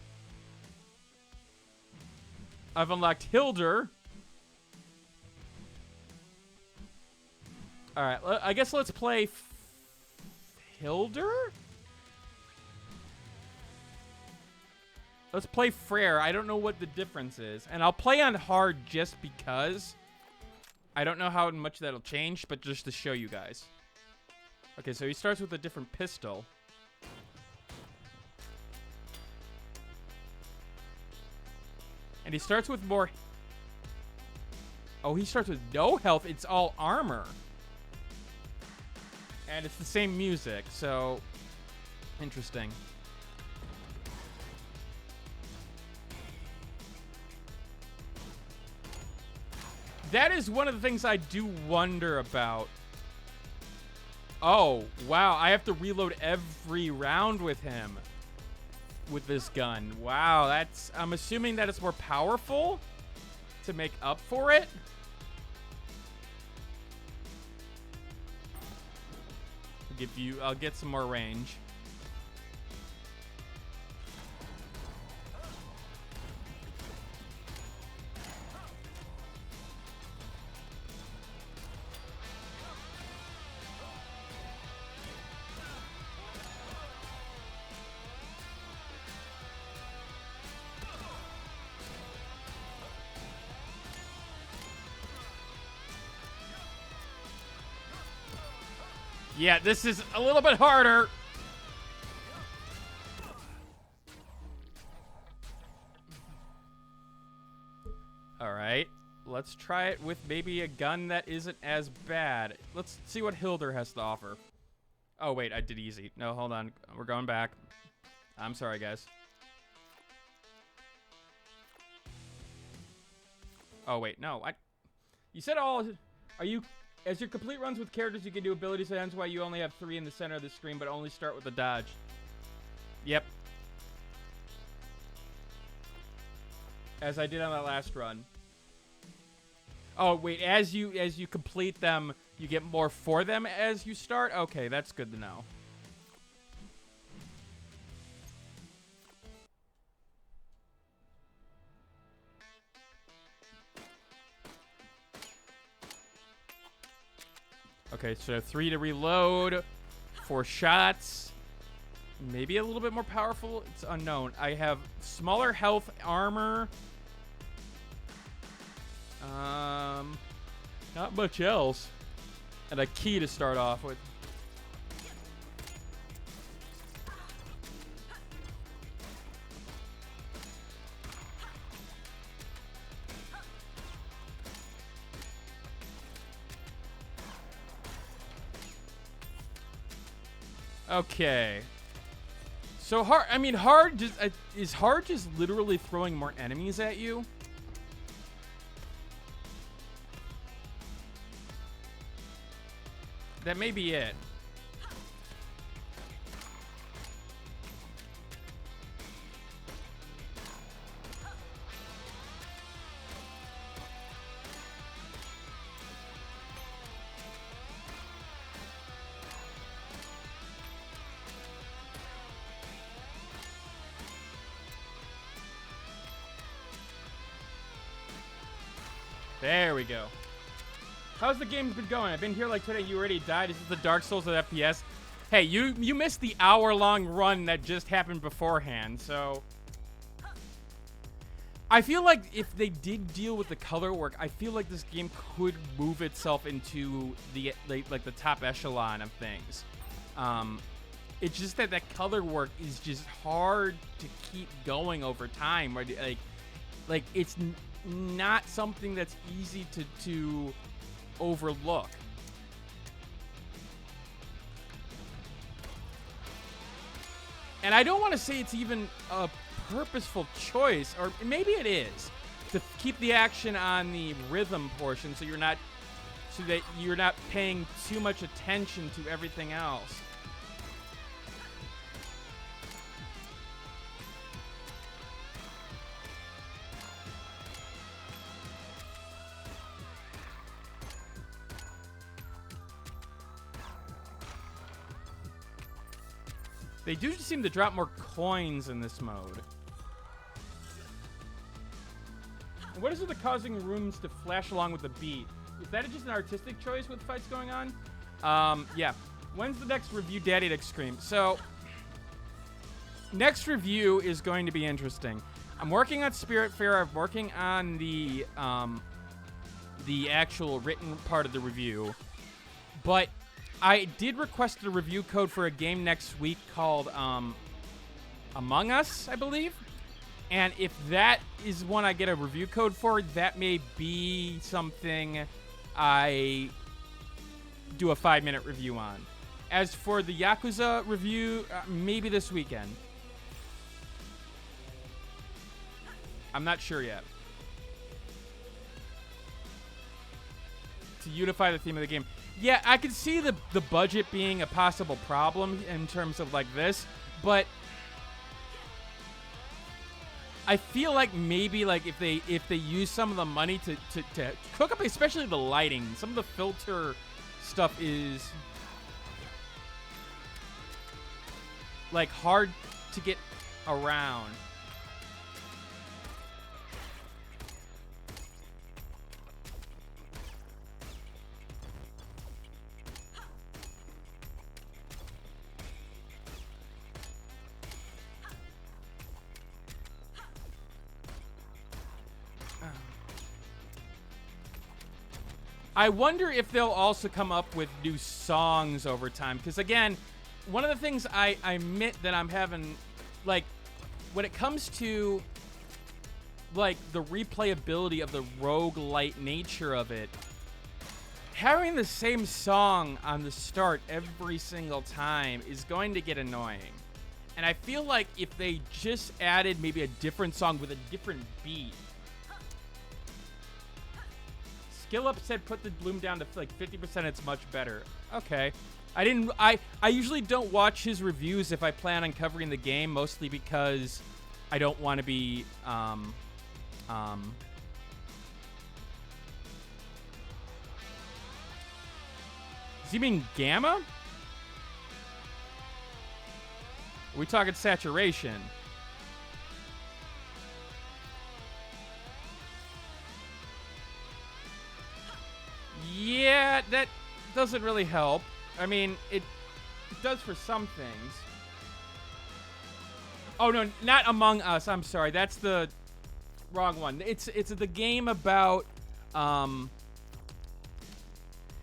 I've unlocked Hildur. All right, I guess let's play Hildur? Let's play Freyr. I don't know what the difference is. And I'll play on hard just because. I don't know how much that'll change, but just to show you guys. Okay, so he starts with a different pistol. And he starts with more... Oh, he starts with no health. It's all armor. And it's the same music, so... Interesting. That is one of the things I do wonder about. Oh, wow. I have to reload every round with him. With this gun. Wow, that's... I'm assuming that it's more powerful to make up for it. I'll get some more range. Yeah, this is a little bit harder. All right, let's try it with maybe a gun that isn't as bad. Let's see what Hildur has to offer. Oh, wait, I did easy. No, hold on. We're going back. I'm sorry, guys. Oh, wait, no. You said all... Are you... As your complete runs with characters, you can do abilities, and that's why you only have 3 in the center of the screen, but only start with a dodge. Yep. As I did on that last run. Oh, wait, as you complete them, you get more for them as you start? Okay, that's good to know. Okay, so 3 to reload, 4 shots, maybe a little bit more powerful. It's unknown. I have smaller health, armor. Not much else. And a key to start off with. Okay. So hard, I mean, hard just is hard just literally throwing more enemies at you? That may be it. There we go. How's the game been going? I've been here like today. You already died. Is this the Dark Souls of FPS? Hey, you missed the hour-long run that just happened beforehand, so... I feel like if they did deal with the color work, I feel like this game could move itself into the like the top echelon of things. It's just that color work is just hard to keep going over time. Like it's not something that's easy to overlook. And I don't want to say it's even a purposeful choice, or maybe it is, to keep the action on the rhythm portion so you're not so that you're not paying too much attention to everything else. They do seem to drop more coins in this mode. And what is it that causing rooms to flash along with the beat? Is that just an artistic choice with fights going on? Yeah. When's the next review, Daddy Dick Scream? So, next review is going to be interesting. I'm working on Spiritfarer. I'm working on the actual written part of the review. But I did request a review code for a game next week called Among Us, I believe. And if that is one I get a review code for, that may be something I do a 5-minute review on. As for the Yakuza review, maybe this weekend. I'm not sure yet. To unify the theme of the game. Yeah, I can see the budget being a possible problem in terms of like this, but I feel like maybe like if they use some of the money to cook up, especially the lighting, some of the filter stuff is like hard to get around. I wonder if they'll also come up with new songs over time. Because, again, one of the things I admit that I'm having, like, when it comes to, like, the replayability of the roguelite nature of it, having the same song on the start every single time is going to get annoying. And I feel like if they just added maybe a different song with a different beat. Skill Up said put the bloom down to like 50%, it's much better. Okay. I usually don't watch his reviews if I plan on covering the game, mostly because I don't want to be does he mean gamma? Are we talking saturation? Yeah, that doesn't really help. I mean, it does for some things. Oh, no, not Among Us. I'm sorry. That's the wrong one. It's the game about...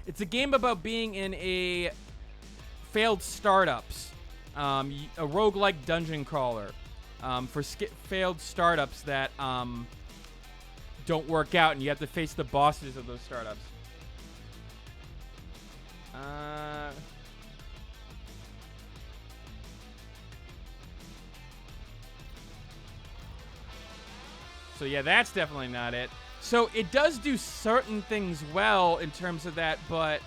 it's a game about being in a failed startups. A roguelike dungeon crawler. For failed startups that don't work out, and you have to face the bosses of those startups. So yeah, that's definitely not it. So it does do certain things well in terms of that, but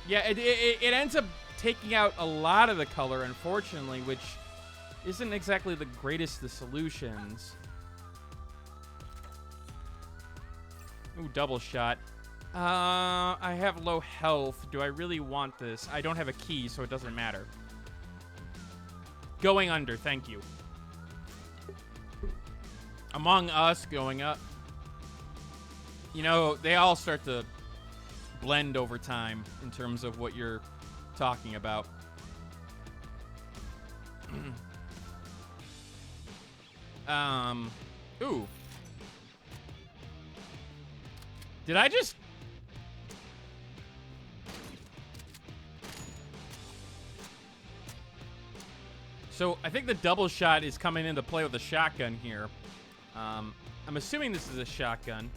yeah, it ends up taking out a lot of the color, unfortunately, which isn't exactly the greatest of solutions. Ooh, double shot. I have low health. Do I really want this? I don't have a key, so it doesn't matter. Going under, thank you. Among Us going up. You know, they all start to blend over time in terms of what you're talking about. Ooh. Did I just... So, I think the double shot is coming into play with a shotgun here. I'm assuming this is a shotgun.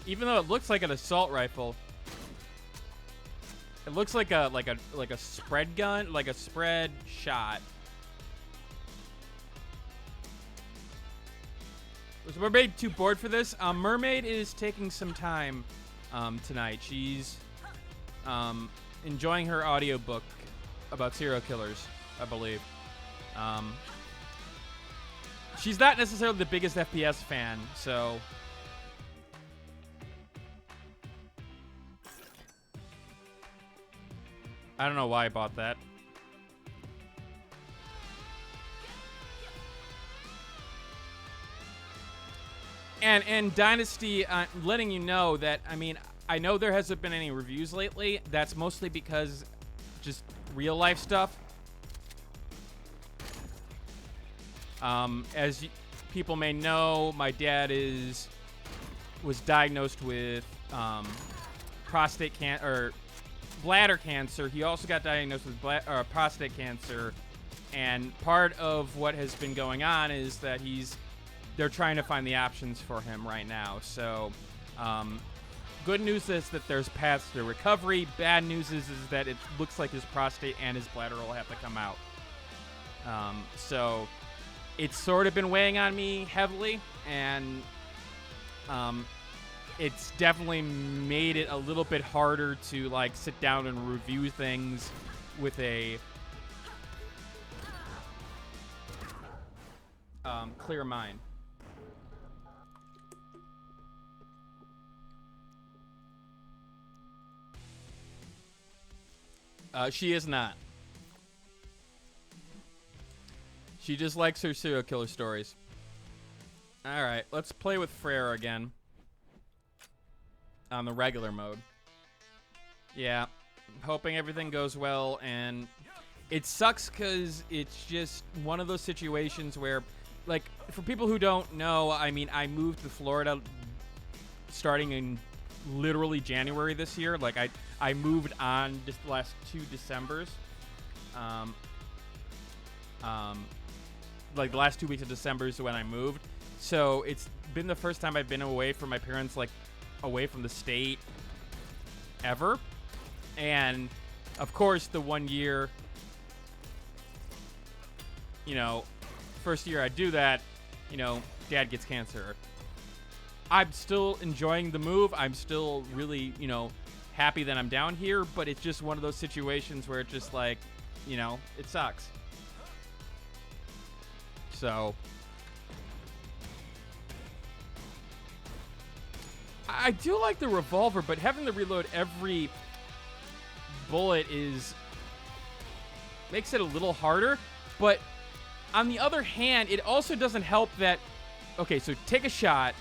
Even though it looks like an assault rifle. It looks like a spread gun, like a spread shot. Was Mermaid too bored for this? Mermaid is taking some time tonight. She's enjoying her audiobook about serial killers, I believe. She's not necessarily the biggest FPS fan, so... I don't know why I bought that. And Dynasty, letting you know that, I mean, I know there hasn't been any reviews lately. That's mostly because just real life stuff. As people may know, my dad was diagnosed with prostate cancer, or bladder cancer. He also got diagnosed with prostate cancer, and part of what has been going on is that they're trying to find the options for him right now. So, good news is that there's paths to recovery. Bad news is that it looks like his prostate and his bladder will have to come out. So, it's sort of been weighing on me heavily, and it's definitely made it a little bit harder to like sit down and review things with a clear mind. She is not. She just likes her serial killer stories. Alright, let's play with Frere again. On the regular mode. Yeah, hoping everything goes well, and it sucks because it's just one of those situations where, like, for people who don't know, I mean, I moved to Florida starting in literally January this year. Like, I moved on just the last 2 Decembers. Like, the last 2 weeks of December is when I moved. So, it's been the first time I've been away from my parents, like, away from the state ever. And, of course, the 1 year, you know, first year I do that, you know, Dad gets cancer. I'm still enjoying the move. I'm still really, you know, happy that I'm down here, but it's just one of those situations where it's just like, you know, it sucks. So, I do like the revolver, but having to reload every bullet makes it a little harder. But on the other hand, it also doesn't help that, okay, so take a shot.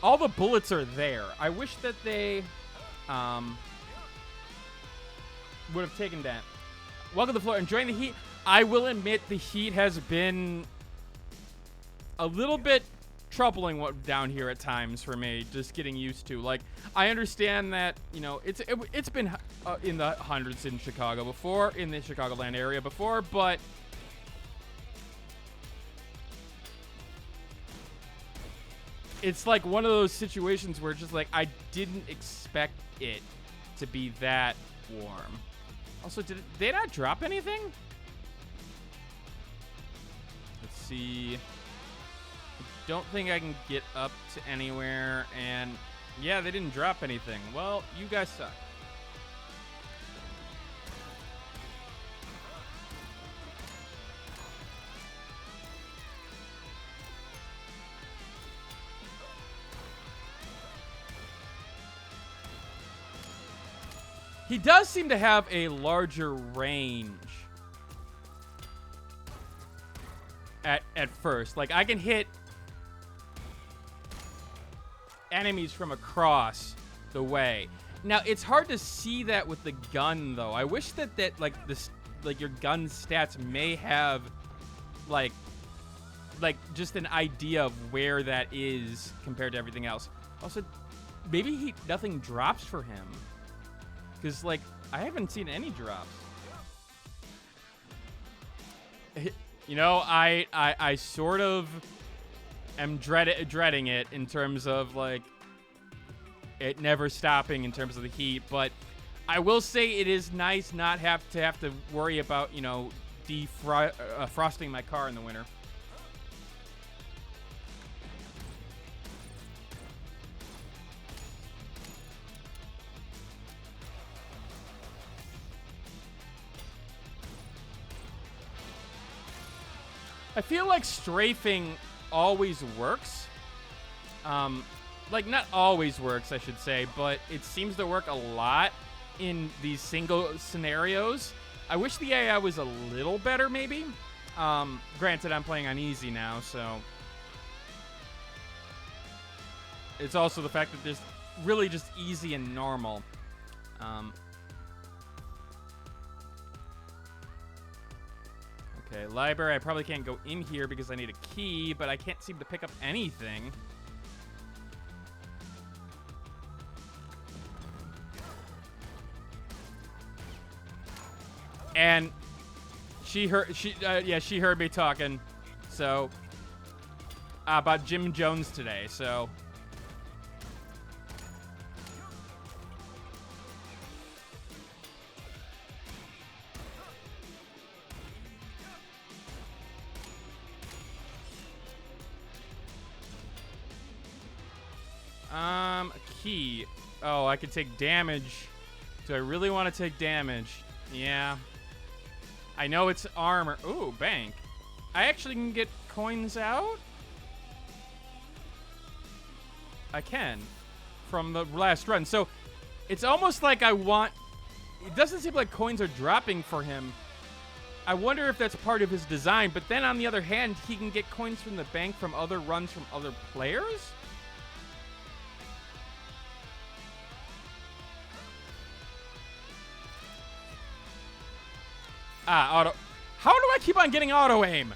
All the bullets are there. I wish that they would have taken that. Welcome to the floor. Enjoying the heat. I will admit the heat has been a little bit troubling down here at times for me, just getting used to. Like, I understand that, you know, it's been in the hundreds in Chicago before, in the Chicagoland area before, but it's like one of those situations where it's just like, I didn't expect it to be that warm. Also, did they not drop anything? Let's see. I don't think I can get up to anywhere, and yeah, they didn't drop anything. Well, you guys suck. He does seem to have a larger range at first. Like, I can hit enemies from across the way. Now, it's hard to see that with the gun, though. I wish that like your gun stats may have like just an idea of where that is compared to everything else. Also, maybe nothing drops for him. Because, like, I haven't seen any drops. You know, I sort of am dreading it in terms of, like, it never stopping in terms of the heat. But I will say it is nice not have to worry about, you know, frosting my car in the winter. I feel like strafing always works. Like, not always works, I should say, but it seems to work a lot in these single scenarios. I wish the AI was a little better, maybe. Granted, I'm playing on easy now, so... It's also the fact that there's really just easy and normal. Okay, library. I probably can't go in here because I need a key, but I can't seem to pick up anything. And she heard me talking, so about Jim Jones today. So a key. Oh, I could take damage. Do I really want to take damage? Yeah. I know it's armor. Ooh, bank. I actually can get coins out? I can. From the last run. So, it's almost like I want... It doesn't seem like coins are dropping for him. I wonder if that's part of his design. But then, on the other hand, he can get coins from the bank from other runs from other players? Auto. How do I keep on getting auto aim?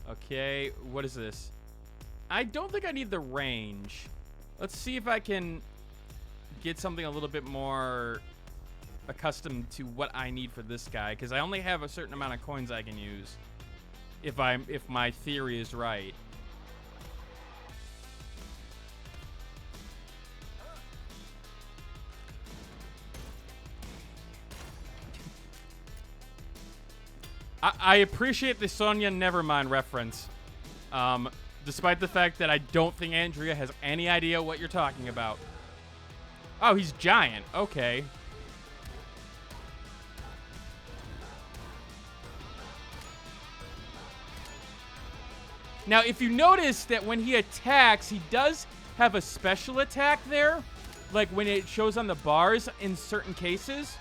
Okay, what is this? I don't think I need the range. Let's see if I can get something a little bit more accustomed to what I need for this guy, because I only have a certain amount of coins I can use. If my theory is right. I appreciate the Sonya Nevermind reference, despite the fact that I don't think Andrea has any idea what you're talking about. Oh, he's giant. Okay. Now, if you notice that when he attacks, he does have a special attack there, like when it shows on the bars in certain cases.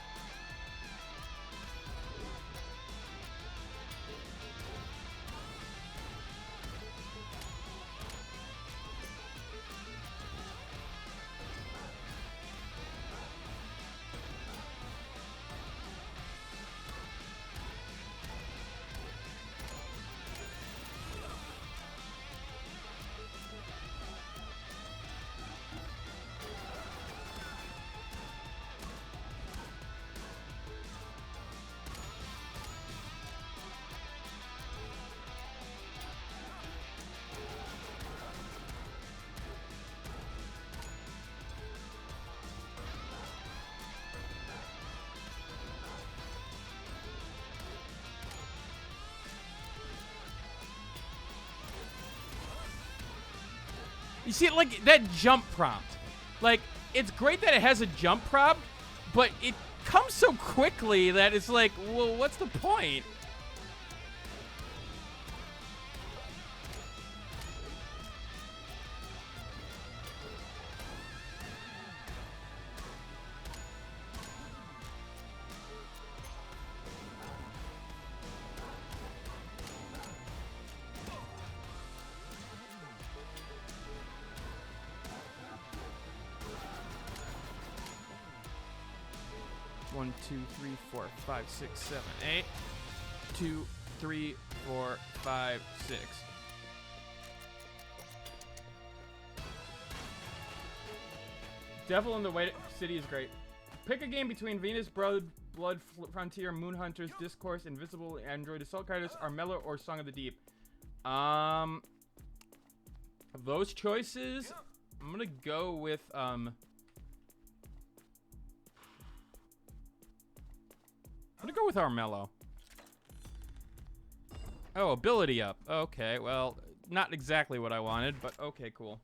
You see, like, that jump prompt. Like, it's great that it has a jump prompt, but it comes so quickly that it's like, well, what's the point? One, 2, 3, 4, 5, 6, 7, 8. 2, 3, 4, 5, 6. Devil in the White City is great. Pick a game between Venus, Blood Frontier, Moon Hunters, Discourse, Invisible, Android, Assault Riders, Armello, or Song of the Deep. Of those choices, I'm gonna go with I'm gonna go with Armello. Oh, ability up. Okay, well, not exactly what I wanted, but okay, cool.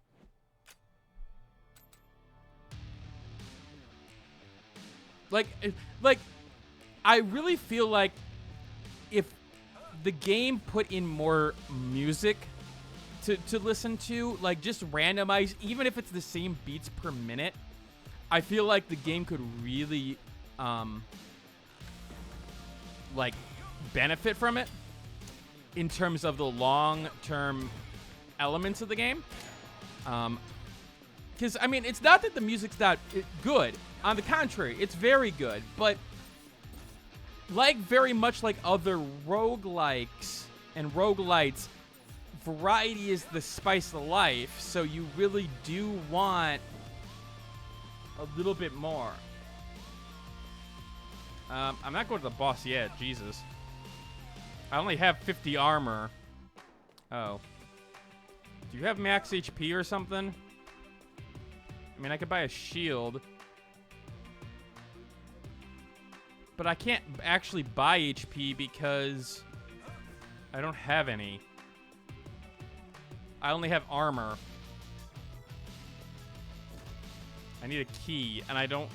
Like, I really feel like if the game put in more music to listen to, like just randomize, even if it's the same beats per minute, I feel like the game could really, like, benefit from it in terms of the long-term elements of the game. Because, I mean, it's not that the music's not good. On the contrary, it's very good. But, like, very much like other roguelikes and roguelites, variety is the spice of life. So you really do want a little bit more. I'm not going to the boss yet. Jesus. I only have 50 armor. Oh. Do you have max HP or something? I mean, I could buy a shield. But I can't actually buy HP because I don't have any. I only have armor. I need a key, and I don't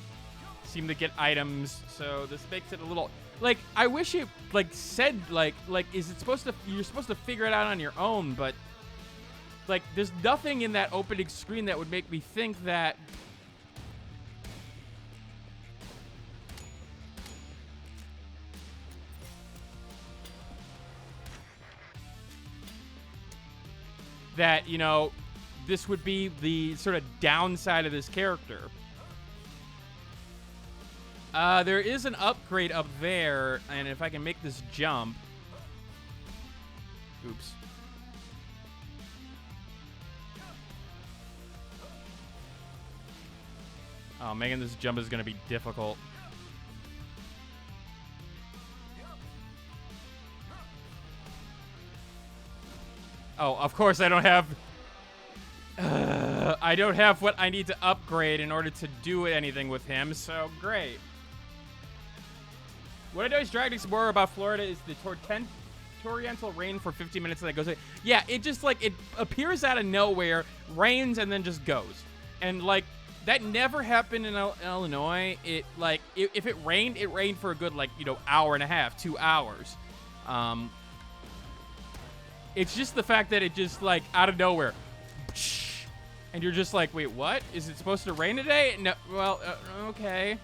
seem to get items, so this makes it a little... Like, I wish it, like, said, like, is it supposed to... You're supposed to figure it out on your own, but... Like, there's nothing in that opening screen that would make me think that... That, you know, this would be the sort of downside of this character. There is an upgrade up there, and if I can make this jump... Oops. Oh, making this jump is going to be difficult. Oh, of course I don't have... I don't have what I need to upgrade in order to do anything with him, so great. What I know is Dragon Explorer about Florida is the torrential rain for 50 minutes and that goes away. Yeah, it just, like, it appears out of nowhere, rains, and then just goes. And, like, that never happened in Illinois. It, like, if it rained for a good, like, you know, hour and a half, 2 hours. It's just the fact that it just, like, out of nowhere. And you're just like, wait, what? Is it supposed to rain today? No, well, okay.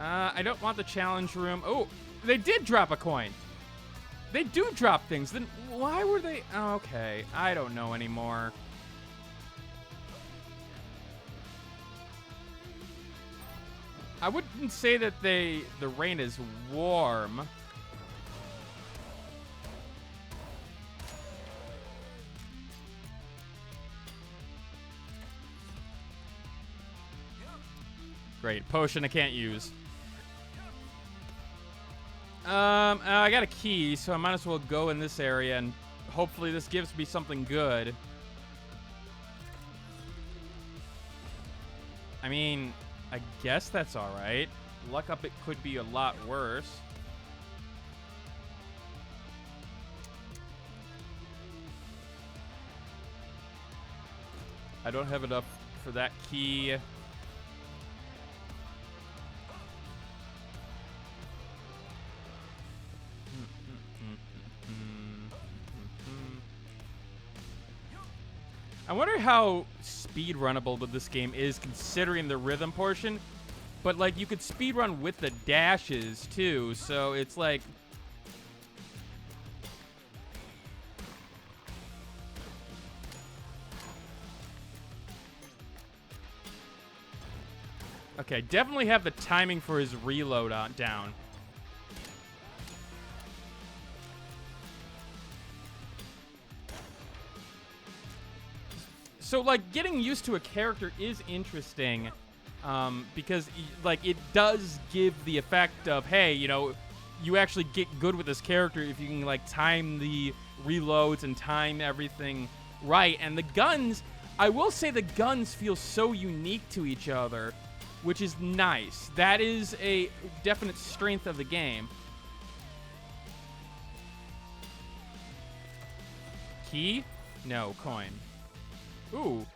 I don't want the challenge room. Oh, they did drop a coin. They do drop things. Then why were they? Oh, okay, I don't know anymore. I wouldn't say that the rain is warm. Great, potion I can't use. I got a key, so I might as well go in this area, and hopefully this gives me something good. I mean, I guess that's all right. Luck up, it could be a lot worse. I don't have enough for that key. I wonder how speedrunnable this game is, considering the rhythm portion. But, like, you could speedrun with the dashes, too. So, it's like... Okay, definitely have the timing for his reload down. So, like, getting used to a character is interesting. because like it does give the effect of, hey, you know, you actually get good with this character if you can like time the reloads and time everything right. And the guns, I will say the guns feel so unique to each other, which is nice. That is a definite strength of the game. Key? No, coin. Ooh,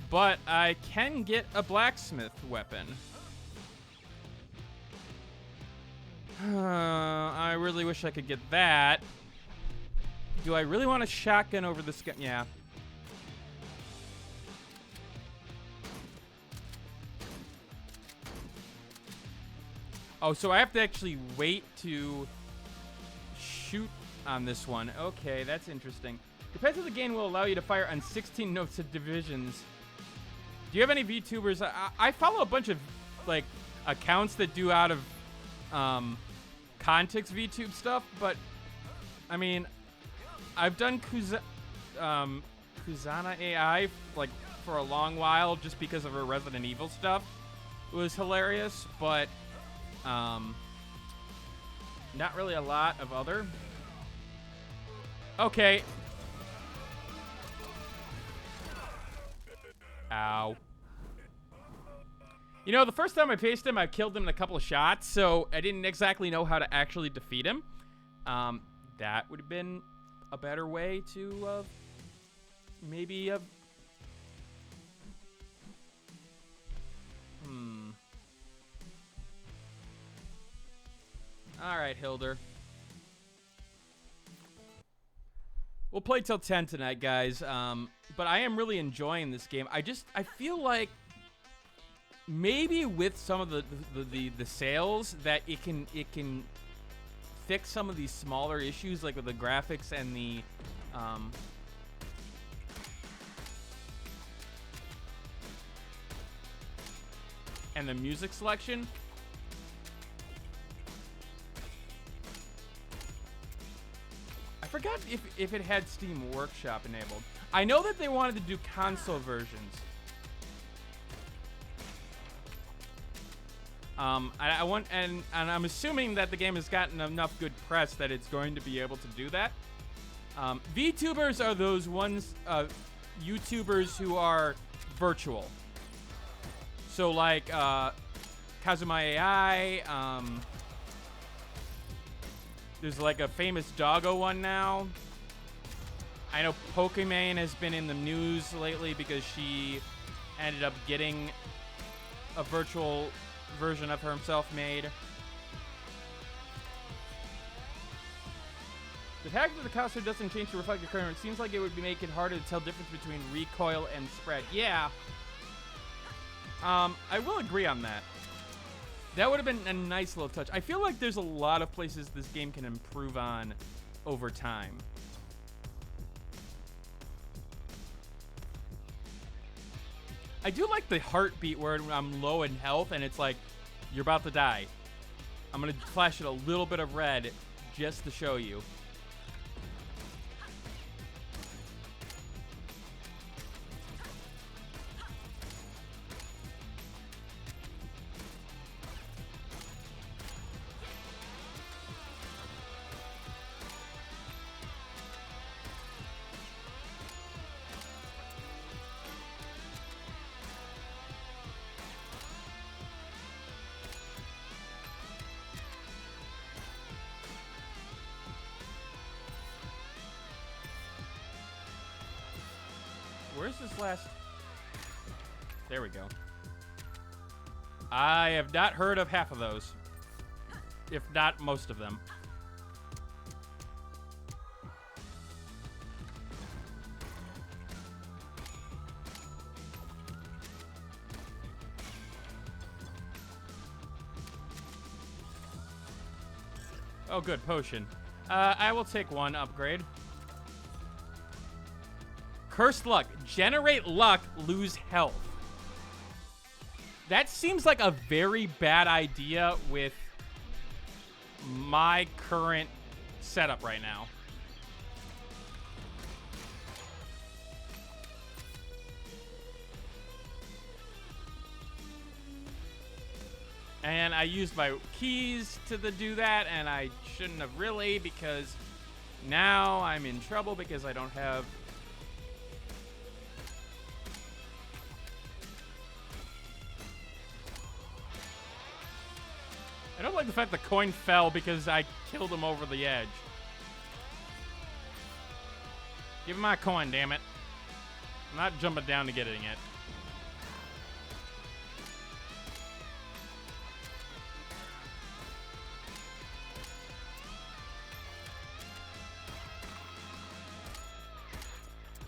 but I can get a blacksmith weapon. I really wish I could get that. Do I really want a shotgun over this gun? Yeah. Oh, so I have to actually wait to shoot on this one. Okay, that's interesting. Depends if the game will allow you to fire on 16 notes of divisions. Do you have any VTubers? I follow a bunch of like accounts that do out of context VTube stuff, but I mean, I've done Kuzana AI like for a long while just because of her Resident Evil stuff. It was hilarious, but not really a lot of other. Okay. Ow. You know, the first time I faced him, I killed him in a couple of shots, so I didn't exactly know how to actually defeat him. That would have been a better way to, maybe, Alright, Hilder. We'll play till 10 tonight, guys. But I am really enjoying this game. I feel like maybe with some of the sales that it can fix some of these smaller issues, like with the graphics and the music selection. I forgot if it had Steam Workshop enabled. I know that they wanted to do console versions. I want, and I'm assuming that the game has gotten enough good press that it's going to be able to do that. VTubers are those ones, YouTubers who are virtual. So like Kazuma AI. There's like a famous doggo one now. I know Pokimane has been in the news lately because she ended up getting a virtual version of herself made. The fact that the costume doesn't change to reflect your current, it seems like it would make it harder to tell the difference between recoil and spread. Yeah. I will agree on that. That would have been a nice little touch. I feel like there's a lot of places this game can improve on over time. I do like the heartbeat where I'm low in health and it's like, you're about to die. I'm going to flash it a little bit of red just to show you. Where's this last? There we go. I have not heard of half of those, if not most of them. Oh, good, potion. I will take one upgrade. Cursed luck. Generate luck, lose health. That seems like a very bad idea with my current setup right now. And I used my keys to do that, and I shouldn't have really, because now I'm in trouble because I don't have... I don't like the fact the coin fell because I killed him over the edge. Give him my coin, damn it. I'm not jumping down to getting it.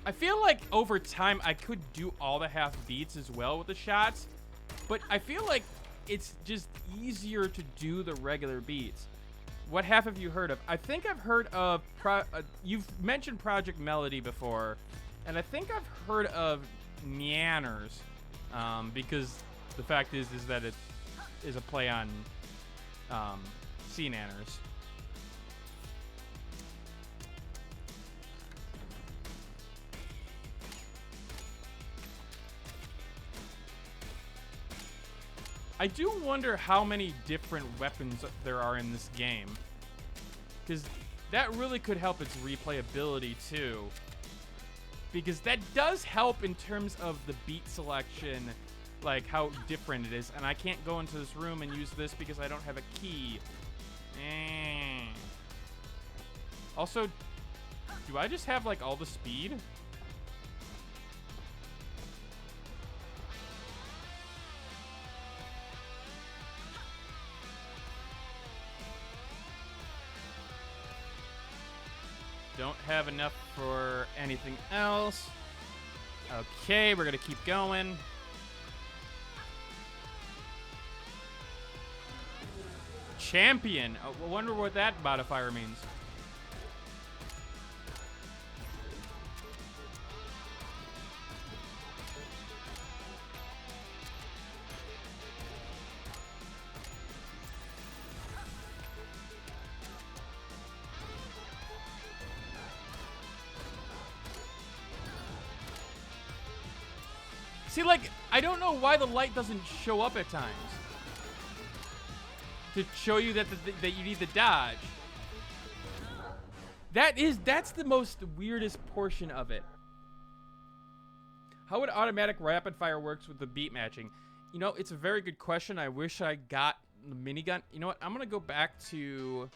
I feel like over time I could do all the half beats as well with the shots, but I feel like it's just easier to do the regular beats. What half have you heard of? I think I've heard of... you've mentioned Project Melody before, and I think I've heard of Neanners, because the fact is that it is a play on Sea Nanners. I do wonder how many different weapons there are in this game, because that really could help its replayability too, because that does help in terms of the beat selection, like how different it is. And I can't go into this room and use this because I don't have a key. Also, do I just have like all the speed? Don't have enough for anything else. Okay, we're gonna keep going. Champion. I wonder what that modifier means. See, like, I don't know why the light doesn't show up at times to show you that that you need to dodge. That's the most weirdest portion of it. How would automatic rapid fire works with the beat matching? You know, it's a very good question. I wish I got the minigun. You know what? I'm gonna go back to,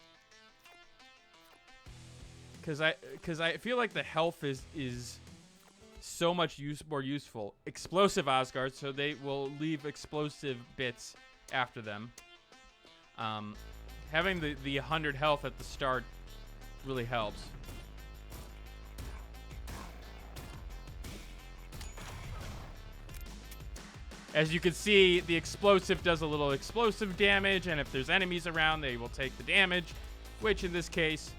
because I feel like the health is so much more useful. Explosive Osgard, so they will leave explosive bits after them. Having the 100 health at the start really helps. As you can see, the explosive does a little explosive damage, and if there's enemies around, they will take the damage, which in this case,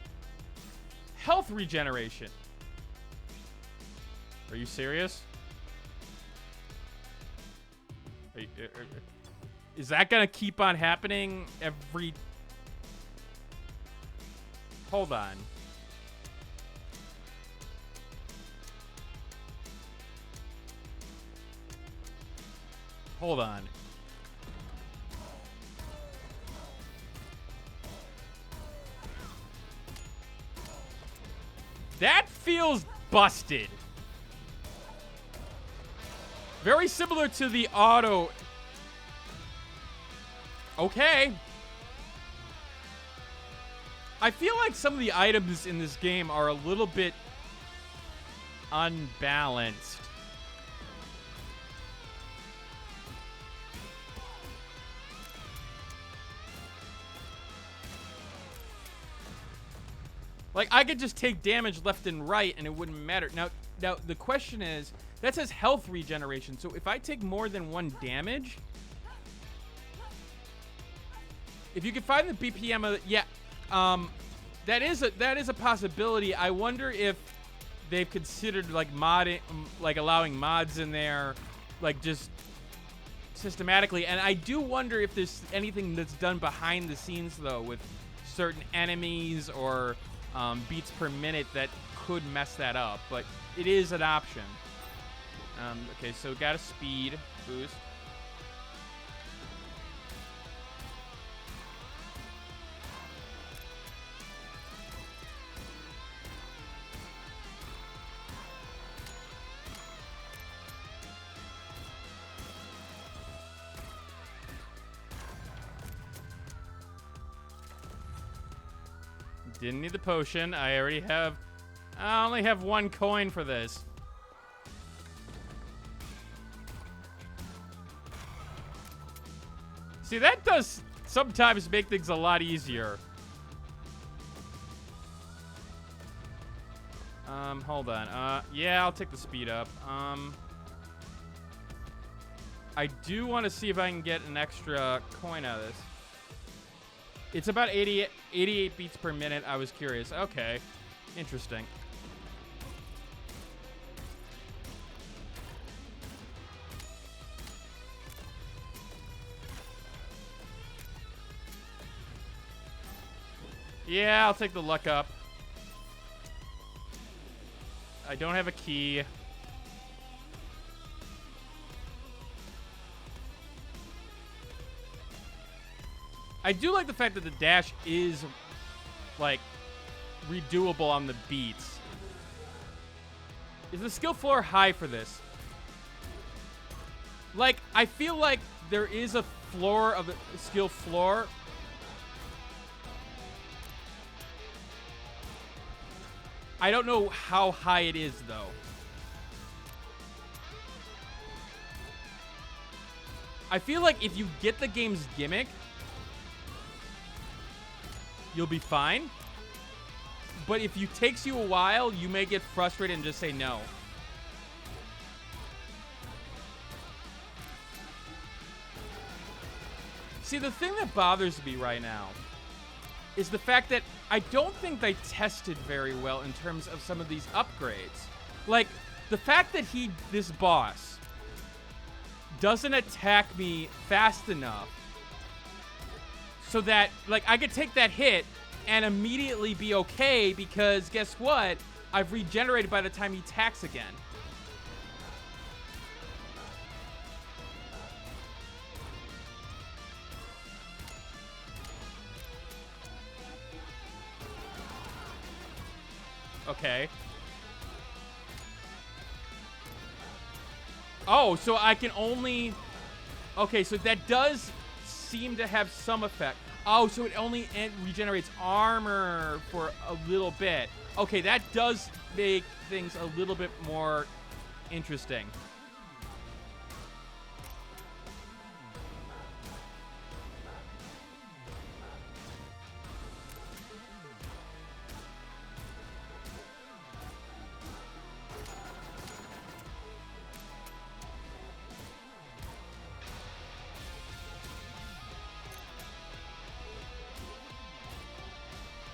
health regeneration. Are you serious? Is that gonna keep on happening every... Hold on. Hold on. That feels busted. Very similar to the auto. Okay. I feel like some of the items in this game are a little bit unbalanced. Like, I could just take damage left and right and it wouldn't matter. Now the question is, that says health regeneration. So if I take more than 1 damage, if you can find the BPM of yeah, that is a possibility. I wonder if they've considered like modding, like allowing mods in there, like just systematically. And I do wonder if there's anything that's done behind the scenes though with certain enemies or beats per minute that could mess that up, but it is an option. Okay, so got a speed boost. Didn't need the potion. I only have 1 coin for this. See, that does sometimes make things a lot easier. Hold on. Yeah, I'll take the speed up. I do want to see if I can get an extra coin out of this. It's about 88 beats per minute. I was curious. Okay. Interesting. Yeah, I'll take the luck up. I don't have a key. I do like the fact that the dash is, like, redoable on the beats. Is the skill floor high for this? Like, I feel like there is a floor of the skill floor. I don't know how high it is, though. I feel like if you get the game's gimmick, you'll be fine. But if it takes you a while, you may get frustrated and just say no. See, the thing that bothers me right now is the fact that I don't think they tested very well in terms of some of these upgrades. Like, the fact that this boss doesn't attack me fast enough so that, like, I could take that hit and immediately be okay because guess what? I've regenerated by the time he attacks again. Okay. Oh, so I can only... Okay, so that does seem to have some effect. Oh, so it only regenerates armor for a little bit. Okay, that does make things a little bit more interesting.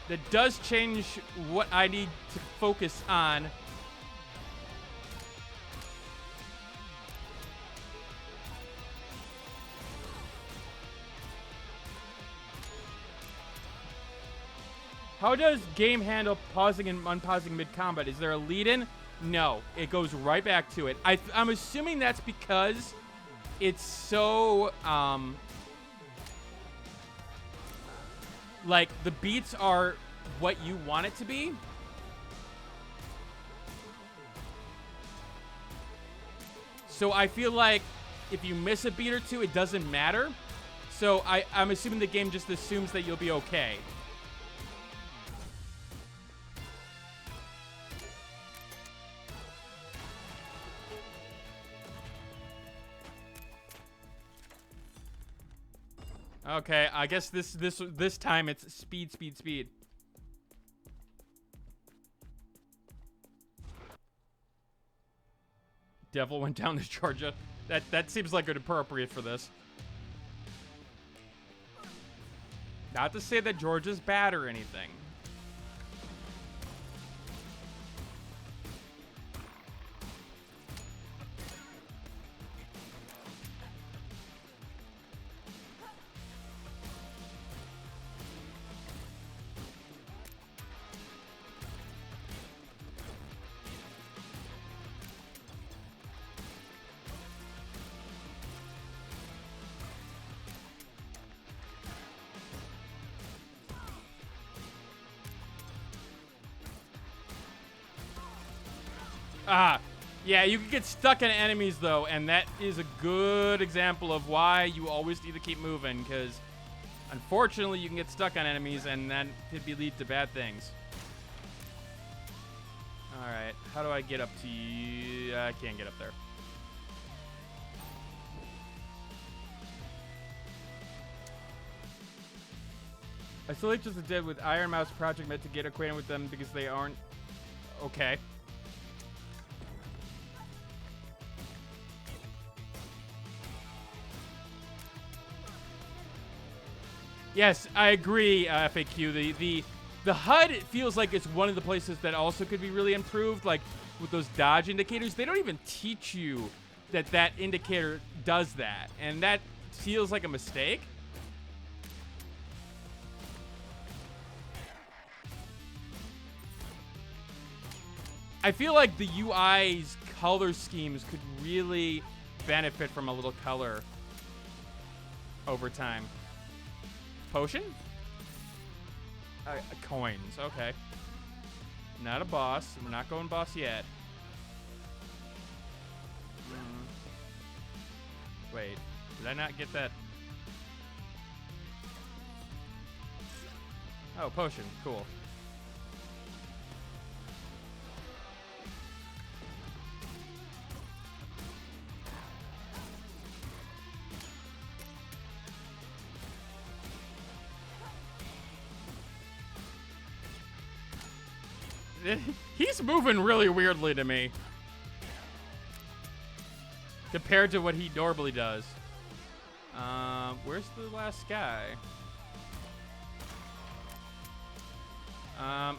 That does change what I need to focus on. How does game handle pausing and unpausing mid-combat? Is there a lead-in? No. It goes right back to it. I'm assuming that's because it's so... like, the beats are what you want it to be. So I feel like if you miss a beat or two, it doesn't matter. So I'm assuming the game just assumes that you'll be okay. Okay, I guess this time it's speed, speed, speed. Devil went down to Georgia. That seems like good appropriate for this. Not to say that Georgia's bad or anything. Yeah, you can get stuck in enemies, though, and that is a good example of why you always need to keep moving, because Unfortunately, you can get stuck on enemies, and that could lead to bad things. All right, how do I get up to you? I can't get up there. I still like just did with Iron Mouse Project meant to get acquainted with them because they aren't okay. Yes, I agree, FAQ. The HUD, it feels like it's one of the places that also could be really improved, like with those dodge indicators. They don't even teach you that that indicator does that, and that feels like a mistake. I feel like the UI's color schemes could really benefit from a little color over time. Potion? Coins, okay. Not a boss. We're not going boss yet. Wait, did I not get that? Oh, potion, cool. He's moving really weirdly to me compared to what he normally does. Where's the last guy?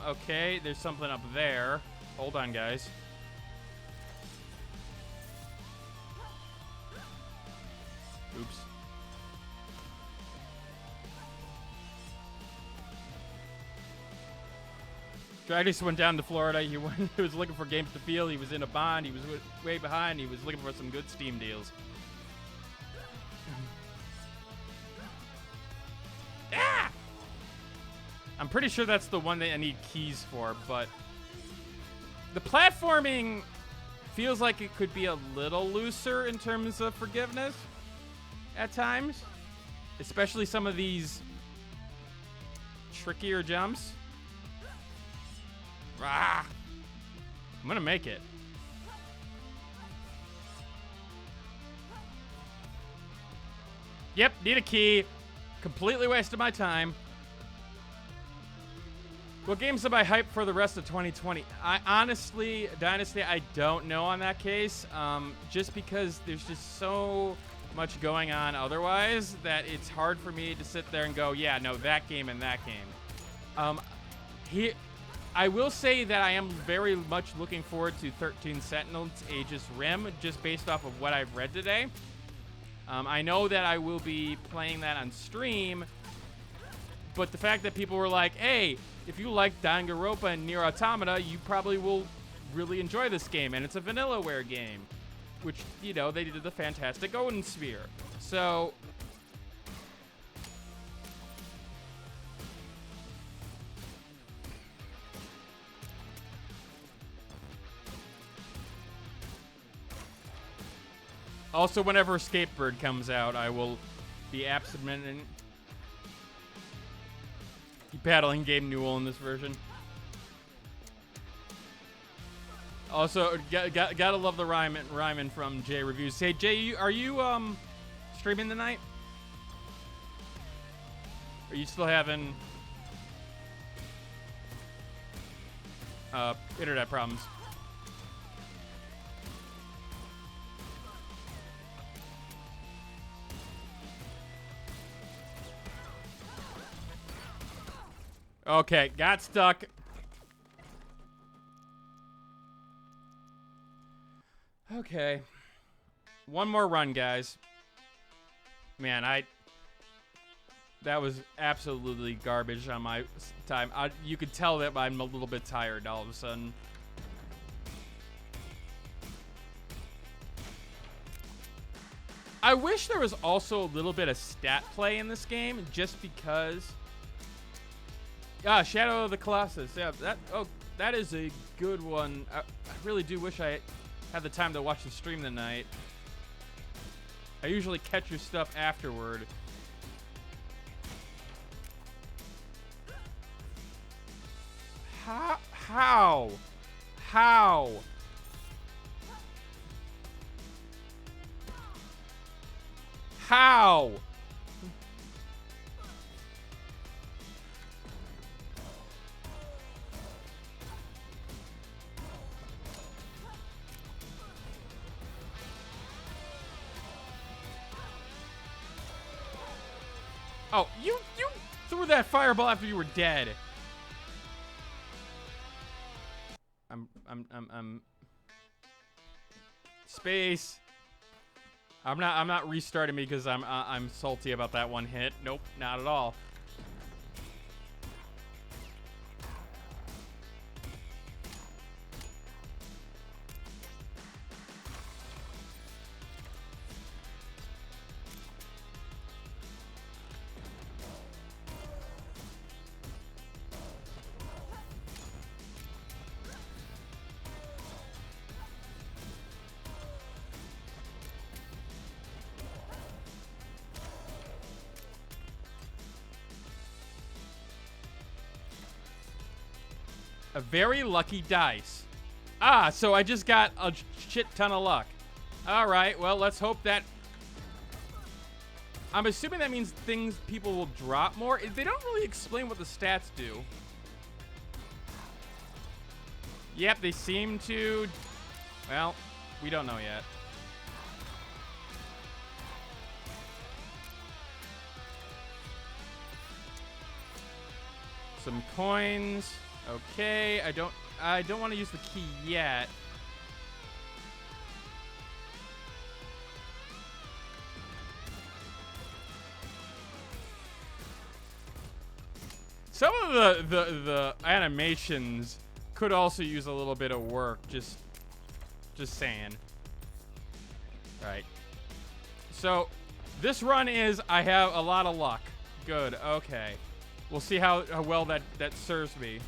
Okay, there's something up there. Hold on, guys. Oops. Dragus went down to Florida. He was looking for games to feel. He was in a bond. He was way behind. He was looking for some good Steam deals. Ah! I'm pretty sure that's the one that I need keys for, but the platforming feels like it could be a little looser in terms of forgiveness at times, especially some of these trickier jumps. Ah, I'm gonna make it. Yep, need a key. Completely wasted my time. What games am I hyped for the rest of 2020? I honestly, Dynasty, I don't know on that case. Just because there's just so much going on otherwise that it's hard for me to sit there and go, yeah, no, that game and that game. I will say that I am very much looking forward to 13 Sentinels Aegis Rim, just based off of what I've read today. I know that I will be playing that on stream, but the fact that people were like, hey, if you like Danganronpa and Nier Automata, you probably will really enjoy this game, and it's a Vanillaware game, which, you know, they did the fantastic Odin Sphere. So also, whenever Skatebird comes out, I will be absent-minded. Keep battling Gabe Newell in this version. Also, gotta love the rhyming from Jay Reviews. Hey, Jay, are you streaming tonight? Are you still having internet problems? Okay, got stuck. Okay. One more run, guys. Man, that was absolutely garbage on my time. You could tell that I'm a little bit tired all of a sudden. I wish there was also a little bit of stat play in this game, just because. Ah, Shadow of the Colossus. Yeah, that is a good one. I really do wish I had the time to watch the stream tonight. I usually catch your stuff afterward. How? How? How? Oh, you threw that fireball after you were dead. I'm space. I'm not restarting me because I'm salty about that one hit. Nope, not at all. A very lucky dice. Ah, so I just got a shit ton of luck. All right, well, let's hope that... I'm assuming that means people will drop more. They don't really explain what the stats do. Yep, they seem to... Well, we don't know yet. Some coins. Okay, I don't want to use the key yet. Some of the animations could also use a little bit of work, just saying. All right. So, this run is I have a lot of luck. Good. Okay. We'll see how well that serves me.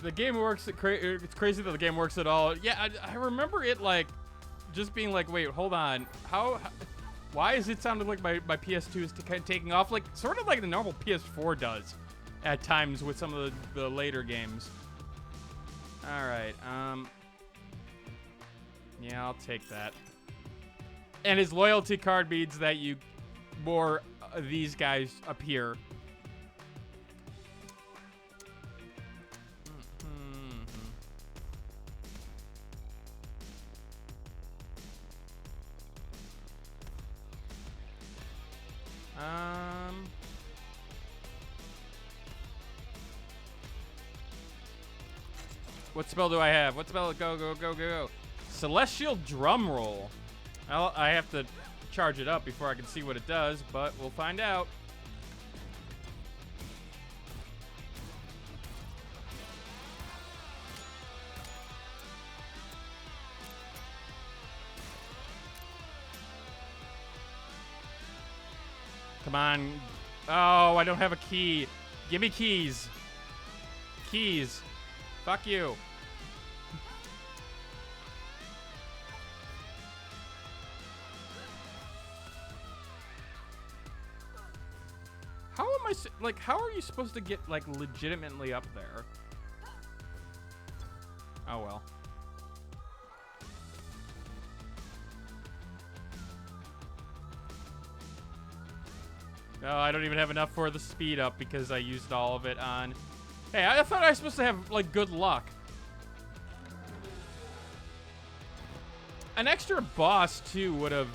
The game works. It's crazy that the game works at all. Yeah, I remember it like just being like, wait, hold on. Why is it sounding like my PS2 is taking off? Like sort of like the normal PS4 does at times with some of the later games. All right. Yeah, I'll take that. And his loyalty card means that more of these guys appear. What spell do I have? What spell? Go. Celestial Drum Roll. Well, I have to charge it up before I can see what it does, but we'll find out. Come on. Oh, I don't have a key. Give me keys. Keys. Fuck you. How am I, like, how are you supposed to get, like, legitimately up there? Oh, well. No, I don't even have enough for the speed up because I used all of it on... Hey, I thought I was supposed to have, like, good luck. An extra boss, too, would have...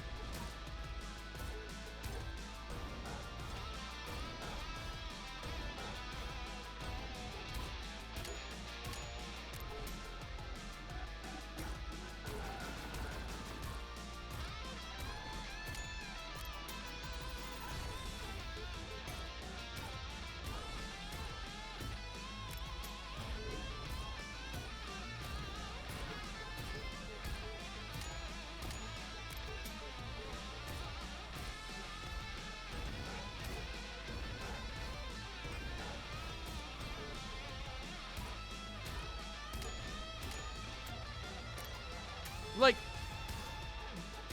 like,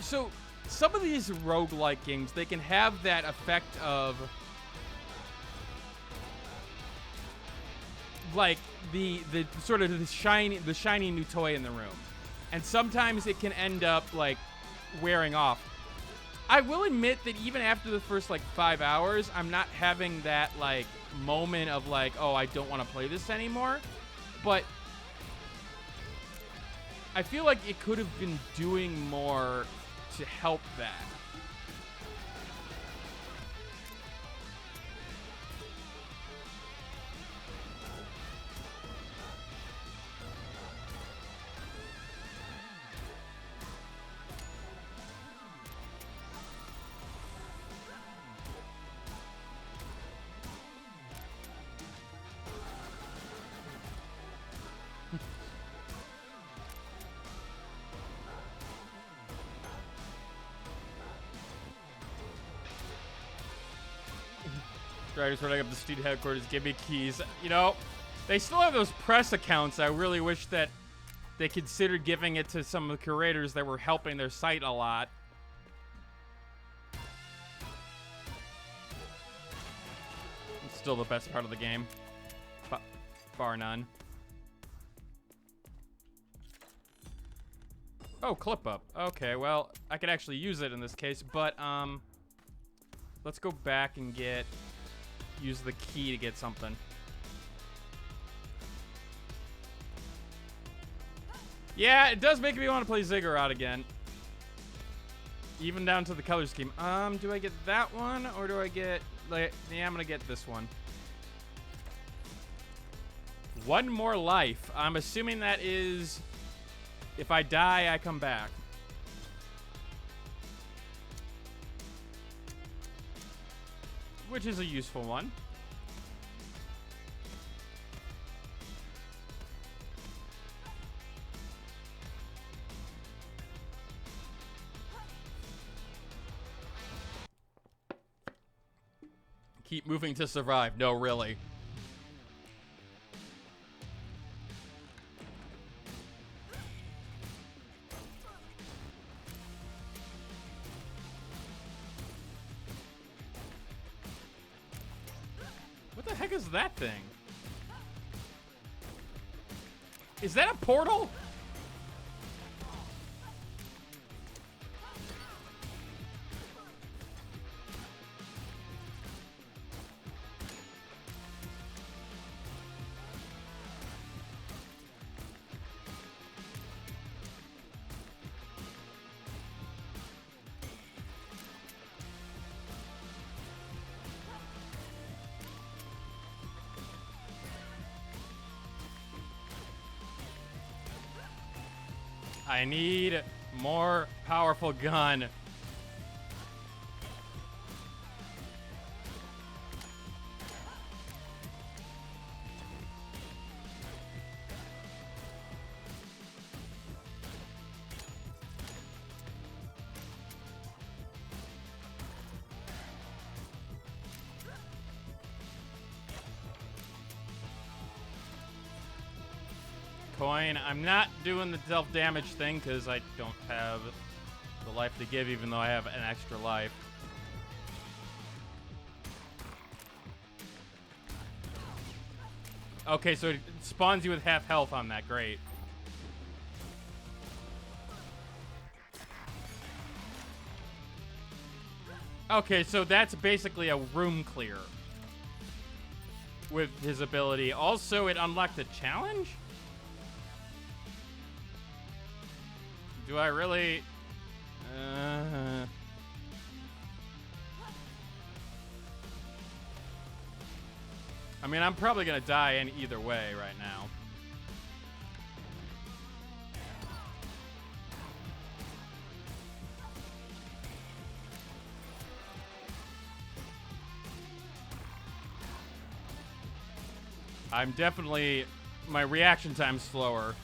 so some of these roguelike games, they can have that effect of, like, the sort of the shiny new toy in the room. And sometimes it can end up, like, wearing off. I will admit that even after the first, like, 5 hours, I'm not having that, like, moment of, like, oh, I don't want to play this anymore. But I feel like it could have been doing more to help that. Riders running up the street headquarters, give me keys. You know, they still have those press accounts. I really wish that they considered giving it to some of the curators that were helping their site a lot. It's still the best part of the game. Bar none. Oh, clip up. Okay, well, I could actually use it in this case, but, let's go back and use the key to get something. Yeah, it does make me want to play Ziggurat again. Even down to the color scheme. Do I get that one, or do I get, like, yeah, I'm gonna get this one. One more life. I'm assuming that is, if I die, I come back. Which is a useful one. Keep moving to survive. No, really. What the heck is that thing? Is that a portal? I need more powerful gun. Coin. I'm not doing the self-damage thing because I don't have the life to give, even though I have an extra life. Okay, so it spawns you with half health on that. Great. Okay, so that's basically a room clear with his ability. Also, it unlocked a challenge? Do I really? I mean, I'm probably gonna die in either way right now. I'm definitely, my reaction time's slower.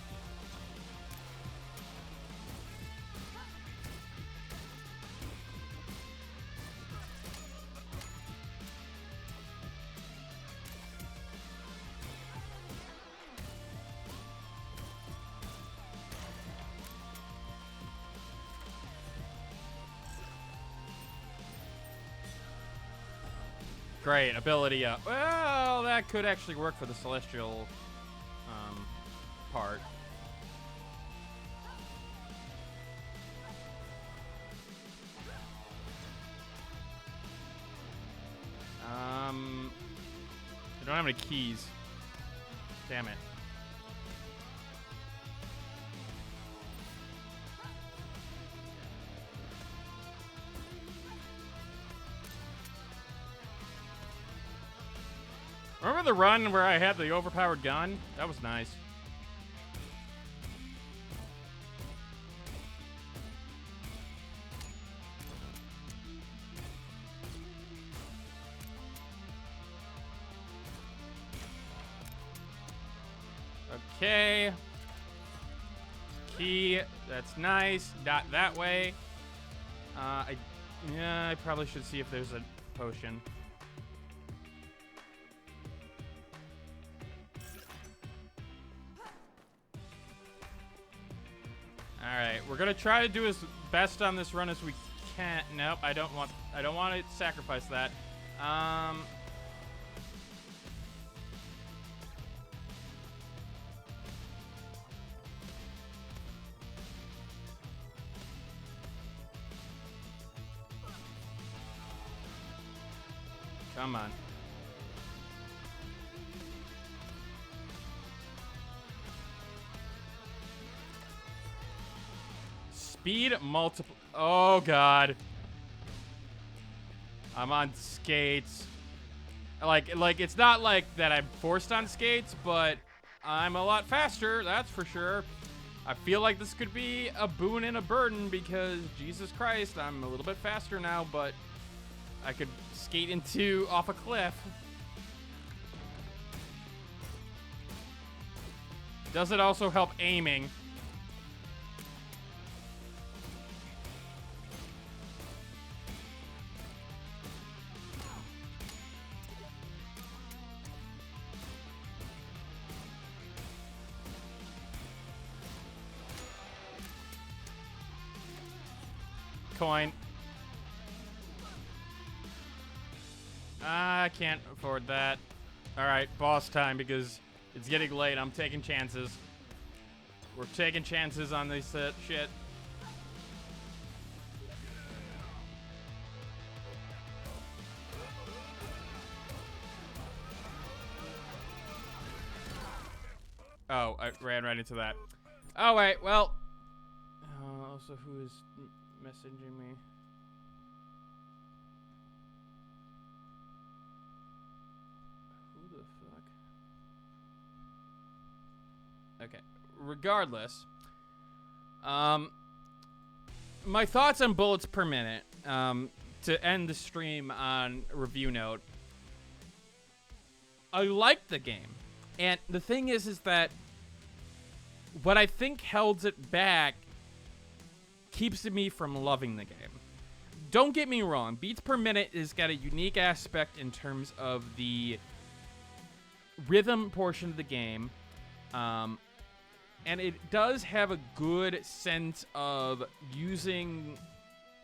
Great ability. Well, that could actually work for the celestial part. I don't have any keys. Damn it. Remember the run where I had the overpowered gun? That was nice. Okay. Key. That's nice. Not that way. I probably should see if there's a potion. Alright, we're gonna try to do as best on this run as we can. Nope, I don't want to sacrifice that. Come on. Speed multiple. Oh god. I'm on skates. Like it's not like that I'm forced on skates, but I'm a lot faster, that's for sure. I feel like this could be a boon and a burden because Jesus Christ, I'm a little bit faster now, but I could skate off a cliff. Does it also help aiming? Coin. I can't afford that. Alright, boss time because it's getting late. I'm taking chances. We're taking chances on this shit. Oh, I ran right into that. Oh, wait, well. Also, who is messaging me? Who the fuck? Okay. Regardless, my thoughts on bullets per minute. To end the stream on review note. I liked the game, and the thing is that what I think held it back keeps me from loving the game. Don't get me wrong, beats per minute has got a unique aspect in terms of the rhythm portion of the game. And it does have a good sense of using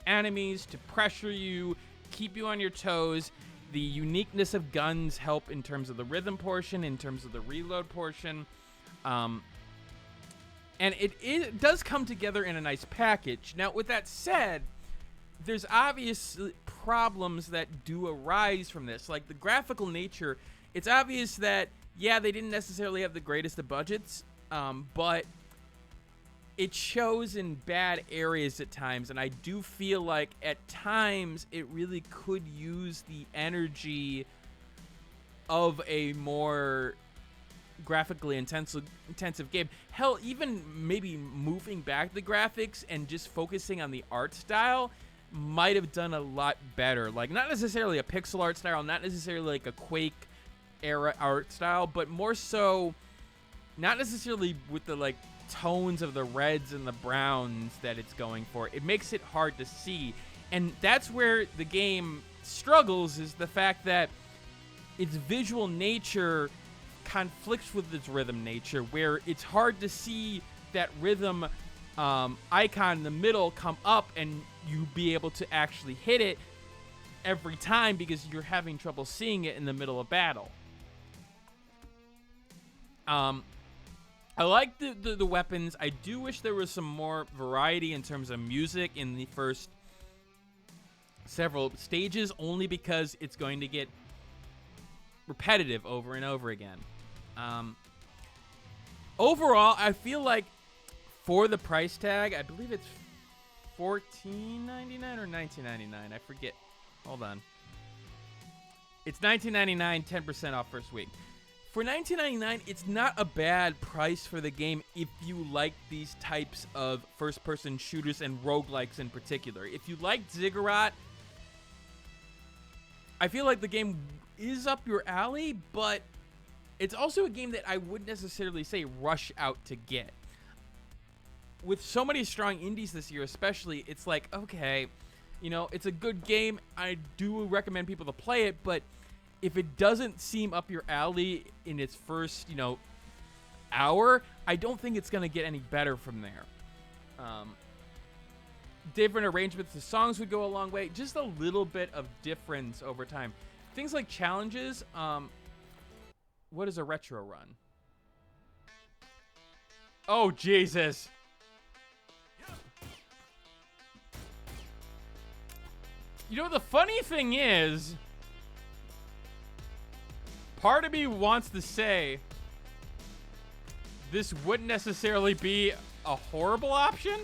enemies to pressure you, keep you on your toes. The uniqueness of guns help in terms of the rhythm portion, in terms of the reload portion. And it does come together in a nice package. Now, with that said, there's obvious problems that do arise from this. Like the graphical nature, it's obvious that, yeah, they didn't necessarily have the greatest of budgets, but it shows in bad areas at times. And I do feel like at times it really could use the energy of a more graphically intensive game. Hell, even maybe moving back the graphics and just focusing on the art style might have done a lot better. Like, not necessarily a pixel art style, not necessarily like a Quake era art style, but more so not necessarily with the like tones of the reds and the browns that it's going for. It makes it hard to see, and that's where the game struggles, is the fact that its visual nature conflicts with its rhythm nature, where it's hard to see that rhythm icon in the middle come up and you be able to actually hit it, every time because you're having trouble seeing it in the middle of battle. I like the weapons. I do wish there was some more variety in terms of music in the first several stages, only because it's going to get repetitive over and over again. Overall, I feel like for the price tag, I believe it's $14.99 or $19.99. I forget. Hold on. It's $19.99, 10% off first week. For $19.99, it's not a bad price for the game if you like these types of first-person shooters and roguelikes in particular. If you like Ziggurat, I feel like the game is up your alley, but it's also a game that I wouldn't necessarily say rush out to get. With so many strong indies this year especially, it's like, okay, you know, it's a good game. I do recommend people to play it, but if it doesn't seem up your alley in its first, you know, hour, I don't think it's going to get any better from there. Different arrangements of songs would go a long way. Just a little bit of difference over time. Things like challenges. What is a retro run? Oh, Jesus. You know, the funny thing is, part of me wants to say this wouldn't necessarily be a horrible option.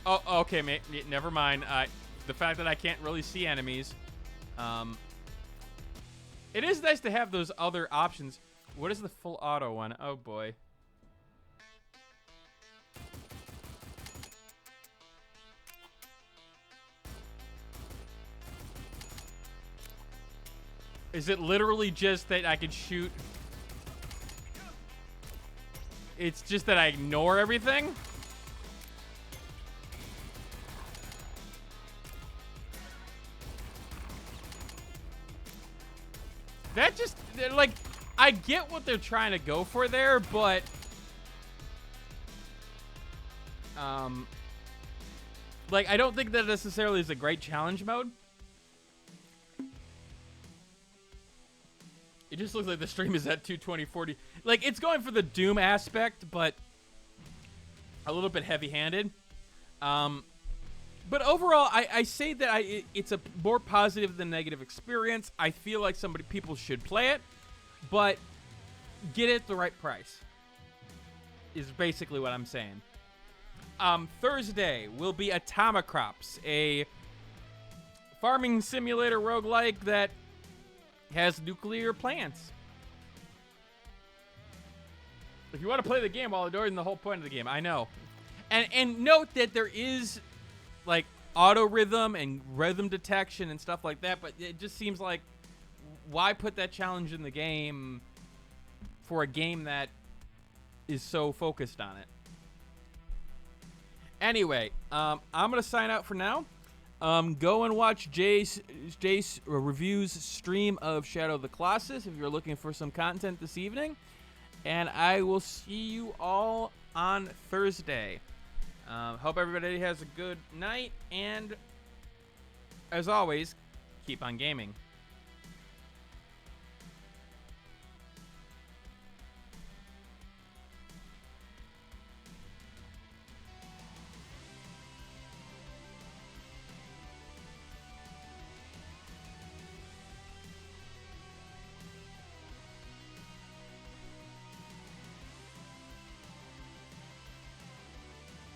Oh, okay, mate. Never mind. The fact that I can't really see enemies. It is nice to have those other options. What is the full auto one? Oh, boy. Is it literally just that I can shoot? It's just that I ignore everything? That just, like, I get what they're trying to go for there, but like, I don't think that necessarily is a great challenge mode. It just looks like the stream is at 220/40. Like, it's going for the Doom aspect, but a little bit heavy-handed. But overall, I say that it's a more positive than negative experience. I feel like people should play it, but get it at the right price is basically what I'm saying. Thursday will be Atomicrops, a farming simulator roguelike that has nuclear plants. If you want to play the game while ignoring the whole point of the game, I know. And note that there is like auto rhythm and rhythm detection and stuff like that, but it just seems like, why put that challenge in the game for a game that is so focused on it? Anyway, I'm gonna sign out for now. Go and watch Jace reviews stream of Shadow of the Colossus if you're looking for some content this evening. And I will see you all on Thursday. Hope everybody has a good night. And as always, keep on gaming.